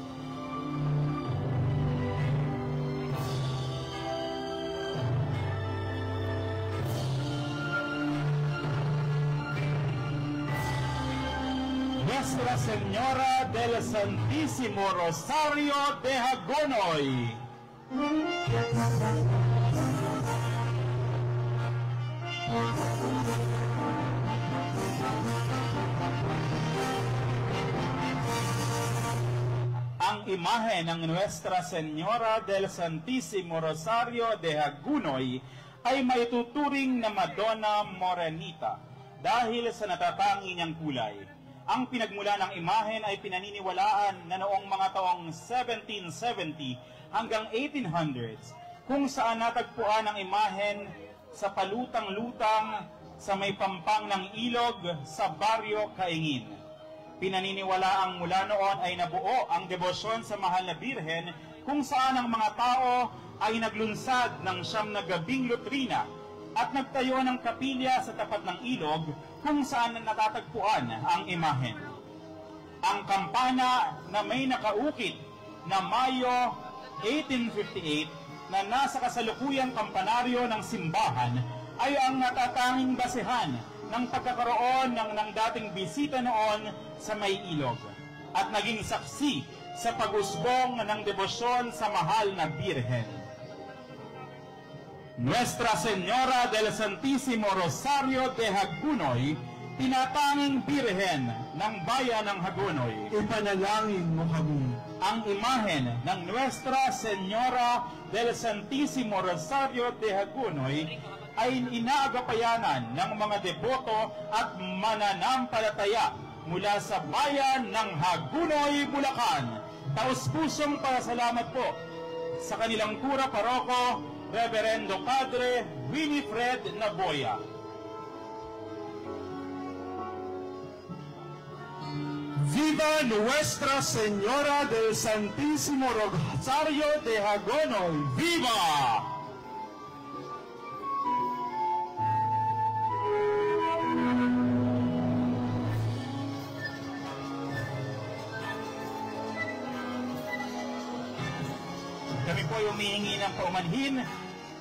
Nuestra Señora del Santísimo Rosario de Hagonoy. Ang imahe ng Nuestra Señora del Santísimo Rosario de Hagonoy ay maituturing na Madonna Morenita dahil sa natatangi niyang kulay. Ang pinagmula ng imahen ay pinaniniwalaan na noong mga taong 1770 hanggang 1800s, kung saan natagpuan ang imahen sa palutang-lutang sa may pampang ng ilog sa baryo Kaingin. Pinaniniwalaang mula noon ay nabuo ang debosyon sa mahal na Birhen, kung saan ang mga tao ay naglunsad ng siyam na gabing lutrina at nagtayo ng kapilya sa tapat ng ilog kung saan natatagpuan ang imahen. Ang kampana na may nakaukit na Mayo 1858 na nasa kasalukuyang kampanaryo ng simbahan ay ang natatanging basehan ng pagkakaroon ng dating bisita noon sa may ilog at naging saksi sa pag-usbong ng debosyon sa mahal na Birhen. Nuestra Señora del Santísimo Rosario de Hagonoy, tinatanging Birhen ng bayan ng Hagonoy.
Ipanalangin mo kami.
Ang imahen ng Nuestra Señora del Santísimo Rosario de Hagonoy ay inaagapayanan ng mga deboto at mananampalataya mula sa bayan ng Hagonoy, Bulacan. Taus-pusong pasalamat po sa kanilang pura paroko, Reverendo Padre Winifred Naboya.
Viva Nuestra Señora del Santísimo Rosario de Hagonoy!
Viva! Kami po ay humihingi ng paumanhin.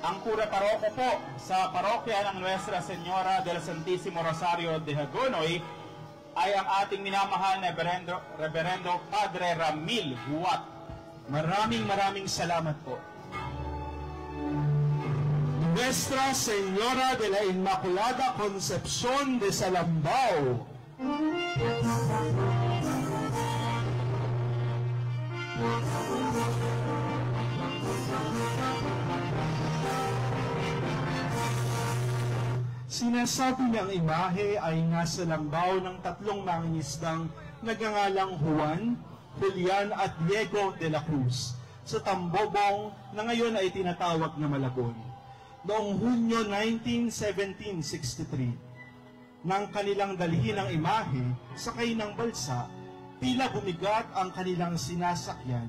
Ang pura paroko po sa parokya ng Nuestra Señora del Santísimo Rosario de Hagonoy ay ang ating minamahal na Reverendo Padre Ramil Huat.
Maraming salamat po. Nuestra Señora de la Inmaculada Concepción de Salambao. Sinasabi niyang imahe ay nasa lambaw ng tatlong mangingisdang nagngangalang Juan, Julian at Diego de la Cruz sa Tambobong na ngayon ay tinatawag na Malabon. noong Hunyo 1763, nang kanilang dalhin ang imahe sakay ng balsa, tila bumigat ang kanilang sinasakyan,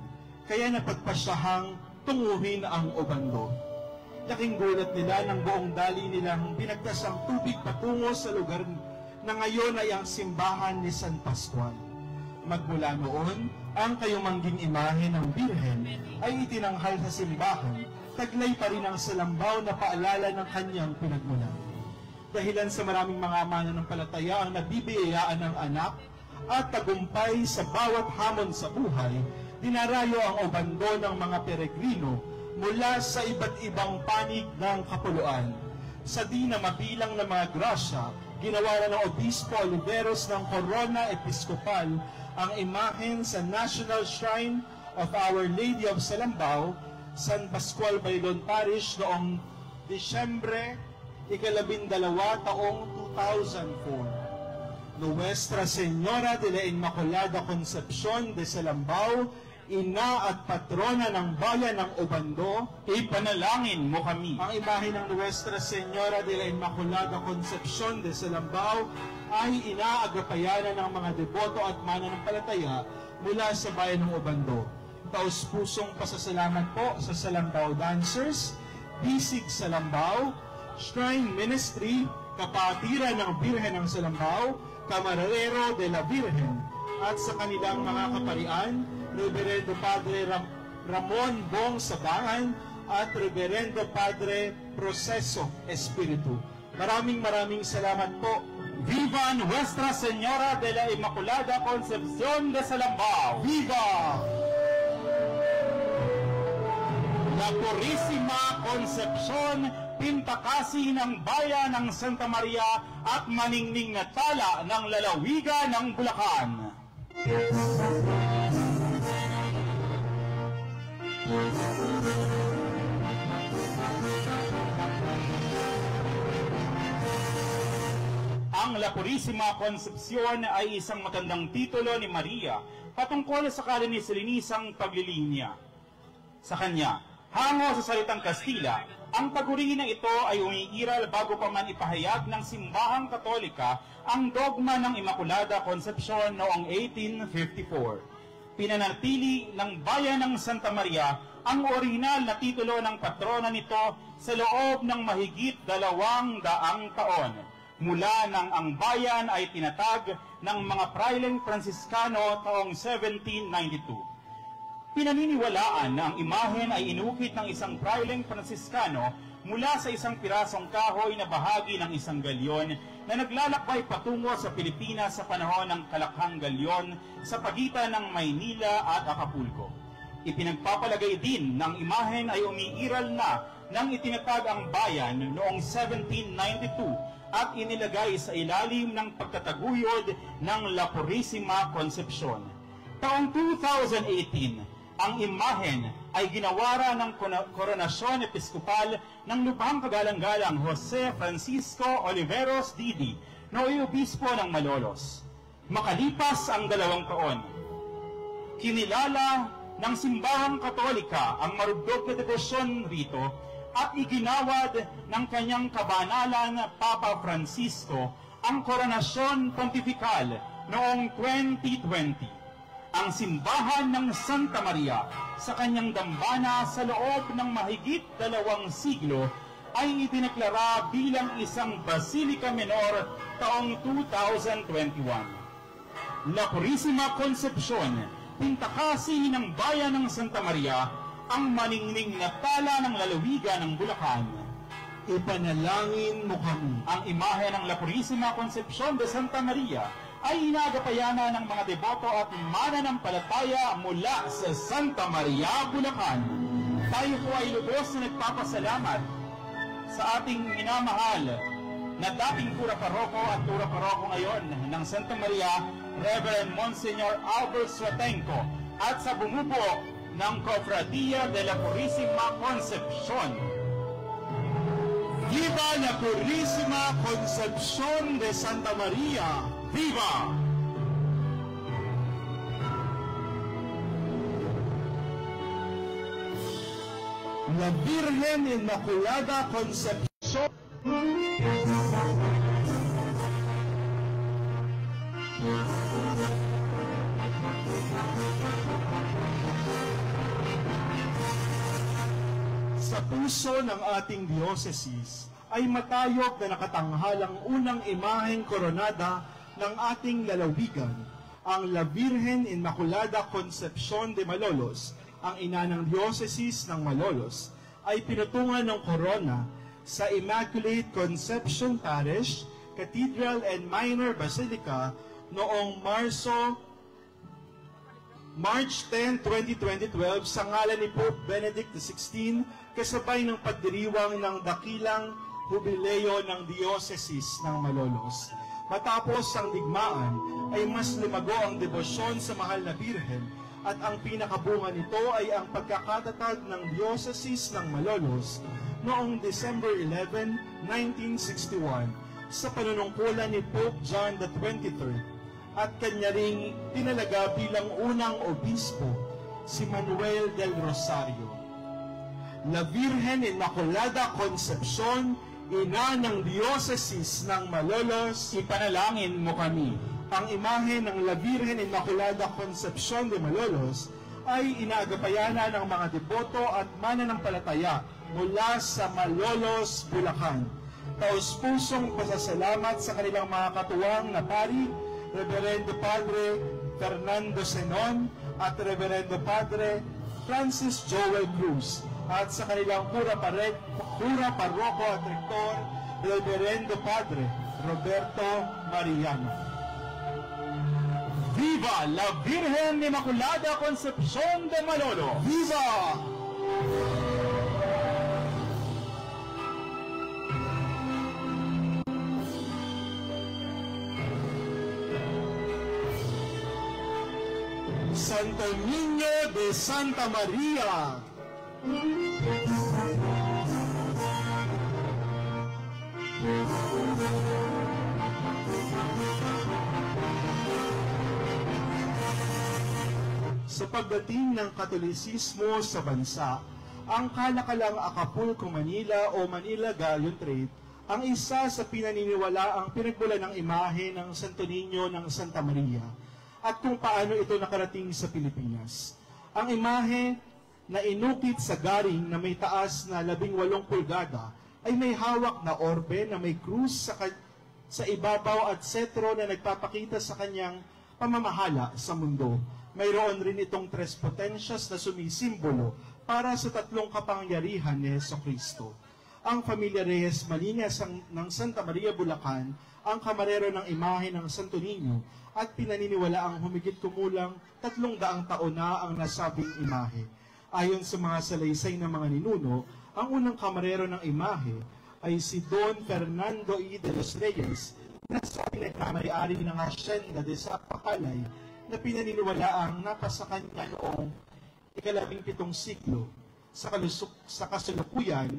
kaya napagpasyahang tunguhin ang Obando. Laking gulat nila ng buong dali nilang binagtas ang tubig patungo sa lugar na ngayon ay ang simbahan ni San Pascual. Magmula noon, ang kayumangging imahe ng Birhen ay itinanghal sa simbahan, taglay pa rin ang salambaw na paalala ng kanyang pinagmulan. Dahilan sa maraming mga mananampalataya ang nabibiyayaan ng anak at tagumpay sa bawat hamon sa buhay, dinarayo ang Obando ng mga peregrino mula sa iba't ibang panig ng kapuluan. Sa di na mabilang na mga grasya, ginawa na ng Obispo Oliveros ng Corona Episcopal ang imahen sa National Shrine of Our Lady of Salambao, San Pascual, Bailon Parish noong Disyembre 12, taong 2004. Nuestra Señora de la Inmaculada Concepcion de Salambao, ina at patrona ng bayan ng Obando,
Ipanalangin mo kami.
ang imahe ng Nuestra Señora de la Inmaculada Concepcion de Salambao ay inaagapayanan ng mga deboto at mananampalataya mula sa bayan ng Obando. Taus-pusong pasasalamat po sa Salambao Dancers, Bisig Salambao, Shrine Ministry, Kapatiran ng Birhen ng Salambao, Camarero de la Virgen, at sa kanilang mga kaparian, Reverendo Padre Ramon Bong Sabangan at Reverendo Padre Proceso Espiritu. Maraming salamat po.
Viva Nuestra Señora de la Inmaculada Concepción de Salambao!
Viva!
La Purísima Concepcion, pintakasi ng bayan ng Santa Maria at maningning na tala ng lalawigan ng Bulacan. Ang La Purísima Concepcion ay isang matandang titulo ni Maria patungkol sa kalinisan-linisang paglilinya. Sa kanya, hango sa salitang Kastila, ang paguri na ito ay umiiral bago pa man ipahayag ng simbahang Katolika ang dogma ng Immaculada Concepcion noong 1854. Pinanatili ng bayan ng Santa Maria ang orihinal na titulo ng patrona nito sa loob ng mahigit 200 taon, mula nang ang bayan ay tinatag ng mga Praileng Fransiskano taong 1792. Pinaniniwalaan na ang imahen ay inukit ng isang Praileng Fransiskano mula sa isang pirasong kahoy na bahagi ng isang galyon na naglalakbay patungo sa Pilipinas sa panahon ng Kalakhang Galyon sa pagitan ng Maynila at Acapulco. Ipinagpapalagay din ng imahen ay umiiral na nang itinatag ang bayan noong 1792 at inilagay sa ilalim ng pagtataguyod ng La Purísima Concepcion. Taong 2018, ang imahen ay ginawara ng Koronasyon Episkopal ng Lubhang Kagalang-galang Jose Francisco Oliveros Didi, noong obispo ng Malolos. Makalipas ang 2 taon, kinilala ng simbahang Katolika ang marugdog na debosyon rito at iginawad ng kanyang kabanalan Papa Francisco ang Koronasyon Pontifical noong 2020. Ang simbahan ng Santa Maria sa kanyang dambana sa loob ng mahigit 2 siglo ay itineklara bilang isang Basilica Menor taong 2021. La Purísima Concepcion, pintakasi ng bayan ng Santa Maria, ang maningning na tala ng lalawigan ng Bulacan.
Ipanalangin mo kami.
Ang imahe ng La Purísima Concepcion de Santa Maria ay inagapayanan ng mga deboto at mananampalataya mula sa Santa Maria, Bulacan. Tayo po ay lubos na nagpapasalamat sa ating minamahal na dating Cura Parroco at Cura Parroco ngayon ng Santa Maria, Reverend Monsignor Albert Suatenco, at sa bumubuo ng Cofradia de la Purísima Concepcion.
Viva la Purísima Concepcion de Santa Maria!
Viva!
La Virgen Inmaculada Concepcion. Sa puso ng ating diocese ay matayog na nakatanghalang unang imaheng koronada ng ating lalawigan, ang La Virgen Inmaculada Concepcion de Malolos, ang ina ng diocese ng Malolos, ay pinutungan ng korona sa Immaculate Conception Parish, Cathedral and Minor Basilica noong March 10, 2012 sa ngalan ni Pope Benedict XVI kasabay ng pagdiriwang ng dakilang jubileo ng Diocese ng Malolos. Matapos ang digmaan ay mas lumago ang debosyon sa mahal na Birhen at ang pinakabunga nito ay ang pagkakatatag ng Diocese ng Malolos noong December 11, 1961 sa panunungkulan ni Pope John XXIII at kanya ring tinalaga bilang unang obispo, si Manuel del Rosario. La Virgen Inmaculada Concepcion, ina ng Diocese ng Malolos,
Ipanalangin mo kami.
ang imahe ng La Virgen Inmaculada Concepcion de Malolos ay inaagapayana ng mga deboto at mananampalataya mula sa Malolos, Bulacan. Taos-pusong pasasalamat sa kanilang mga katuwang na pari, Reverendo Padre Fernando Senon at Reverendo Padre Francis Joel Cruz at sa kanilang Kura Parroco at Rektor Reverendo Padre Roberto Mariano.
Viva la Virgen Inmaculada Concepcion de Malolos!
Viva! Santo Niño de Santa María. Sa pagdating ng Katolisismo sa bansa, ang kalakalang Acapulco, Manila o Manila Galleon Trade ang isa sa pinaniniwala ang pinagmula ng imahe ng Santo Niño ng Santa Maria at kung paano ito nakarating sa Pilipinas. Ang imahe na inukit sa garing na may taas na 18 pulgada ay may hawak na orbe na may krus sa ibabaw at setro na nagpapakita sa kanyang pamamahala sa mundo. Mayroon rin itong tres potentias na sumisimbolo para sa tatlong kapangyarihan ni Jesucristo. Ang Pamilya Reyes Malinas ng Santa Maria, Bulacan, ang kamarero ng imahe ng Santo Niño at pinaniniwala ang humigit kumulang 300 taon na ang nasabing imahe. Ayon sa mga salaysay ng mga ninuno, ang unang kamarero ng imahe ay si Don Fernando E. de los Reyes na sa pinagkamay-ari ng Hacienda de Zapacalay na pinaniniwala ang napasa kanya noong ika-17 siklo. Sa kasalukuyan,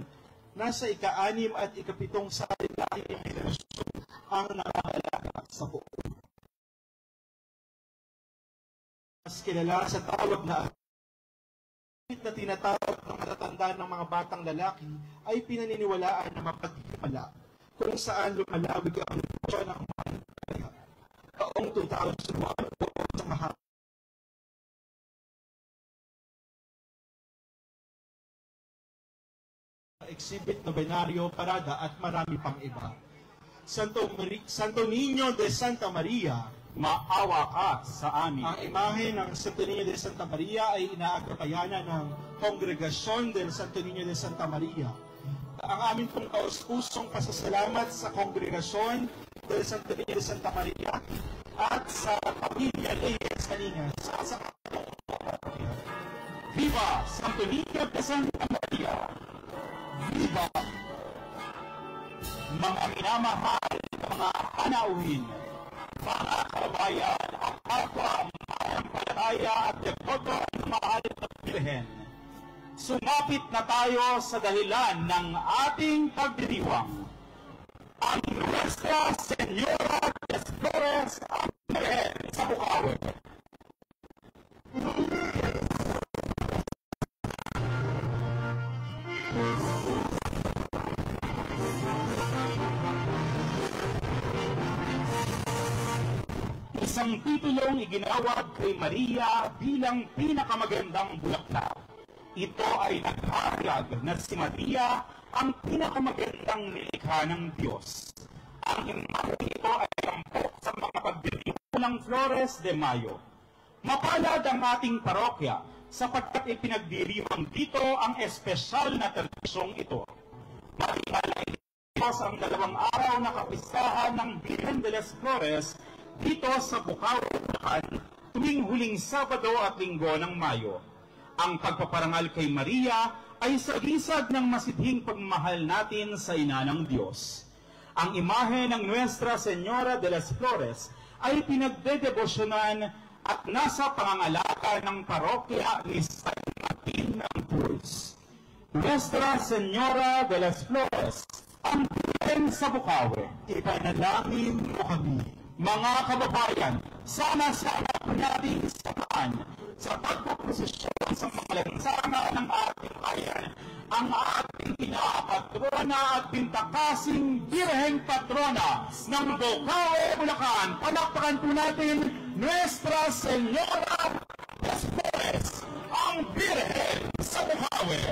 nasa ika-6 at ika-7 salilaki ng henerasyon ang nakakalaga sa buong. Mas kilala sa tawag na tinatawag ng matatanda ng mga batang lalaki ay pinaniniwalaan na mapaghimala kung saan lumalawig ang negosyo ng mga taong 2001 sa mahal. Exhibit nobenaryo, parada at marami pang iba. Santo Niño de Santa Maria,
Maawa ka sa amin.
ang imahe ng Santo Niño de Santa Maria ay inaagapayanan ng Kongregasyon del Santo Niño de Santa Maria. Ang amin pong taos-pusong pasasalamat sa Kongregasyon del Santo Niño de Santa Maria at sa Pamilya Reyes Malinas sa
Viva Santo Niño de Santa Maria!
Viva!
Mga minamahal na mga panauhin, mga kabayan, ang kapwa, manampalataya at devoto ng mahal na Birhen. Sumapit na tayo sa dahilan ng ating pagdiriwang. Ang Nuestra Señora de Flores ang Birhen sa Bukawi. isang titulong iginawad kay Maria bilang pinakamagandang bulaklak. Ito ay naghahayag na si Maria ang pinakamagandang nilikha ng Diyos. Ang imahe ito ay tampok sa mga pagdiriwang ng Flores de Mayo. Mapalad ang ating parokya sapagkat ipinagdiriwang dito ang espesyal na tradisyong ito. Matingala ito sa ang 2 araw na kapistahan ng Virgen de las Flores dito sa Bukawi, Bulacan, tuwing huling Sabado at Linggo ng Mayo. Ang pagpaparangal kay Maria ay sagisag ng masidhing pagmamahal natin sa Ina ng Diyos. Ang imahe ng Nuestra Señora de las Flores ay pinagdedebosyonan at nasa pangangalaka ng parokya ni San Martin ng Tours. Nuestra Señora de las Flores, ang Birhen sa Bukawi, ipanalangin mo kami. Mga kababayan, sana-sana natin samaan sa pagpuprosesyon sa mga lansana ng ating bayan ang ating pinapatrona at pintakasing Birheng Patrona ng Bukawi, Bulacan. Palakpakan po natin Nuestra Señora de las Flores, ang Birhen sa Bukawi.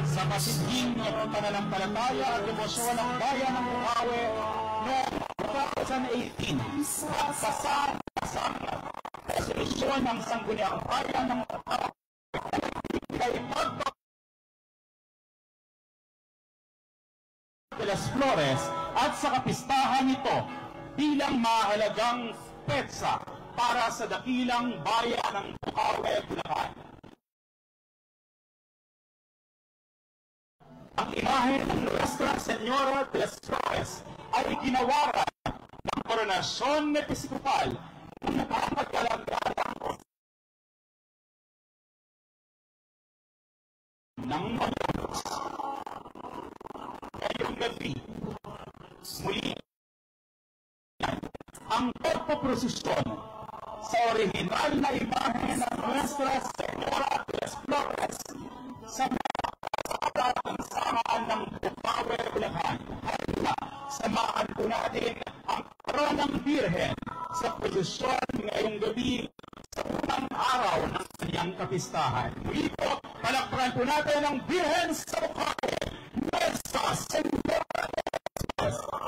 Sa masidhing pananampalataya at demosyon ng bayan ng Bukawi noong 2018 at sa resolusyon ng Sangguniang Bayan ng Bukawi ay de las Flores at sa kapistahan nito bilang mahalagang petsa para sa dakilang bayan ng Bukawi, Bulacan. Ang imahe ng Nuestra Señora de las Flores ay ginawaran ng koronasyon episkopal ng napapagkalagdalang ng Malos. Ngayong gabi, muli ang pagpaprosesyon sa orihinal na imahe ng Nuestra Señora de las Flores sa samaan ng Bukawi, Bulacan. Halika, samahan po natin ang Koronang Birhen sa prosesyon ngayong gabi sa unang araw ng kanyang kapistahan. Muli po, palakpakan po natin ang Birhen sa Bukawi, Nuestra Señora de las Flores.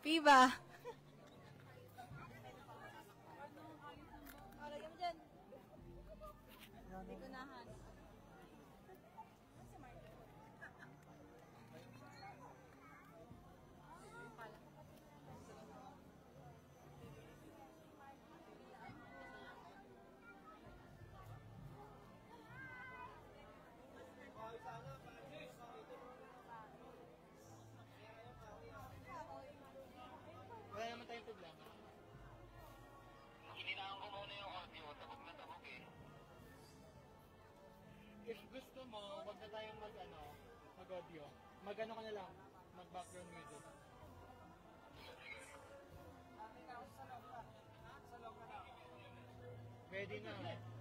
Viva! If gusto mo, wag na tayong mag-audio. Mag-ano ka na lang, mag-background music. Ready na.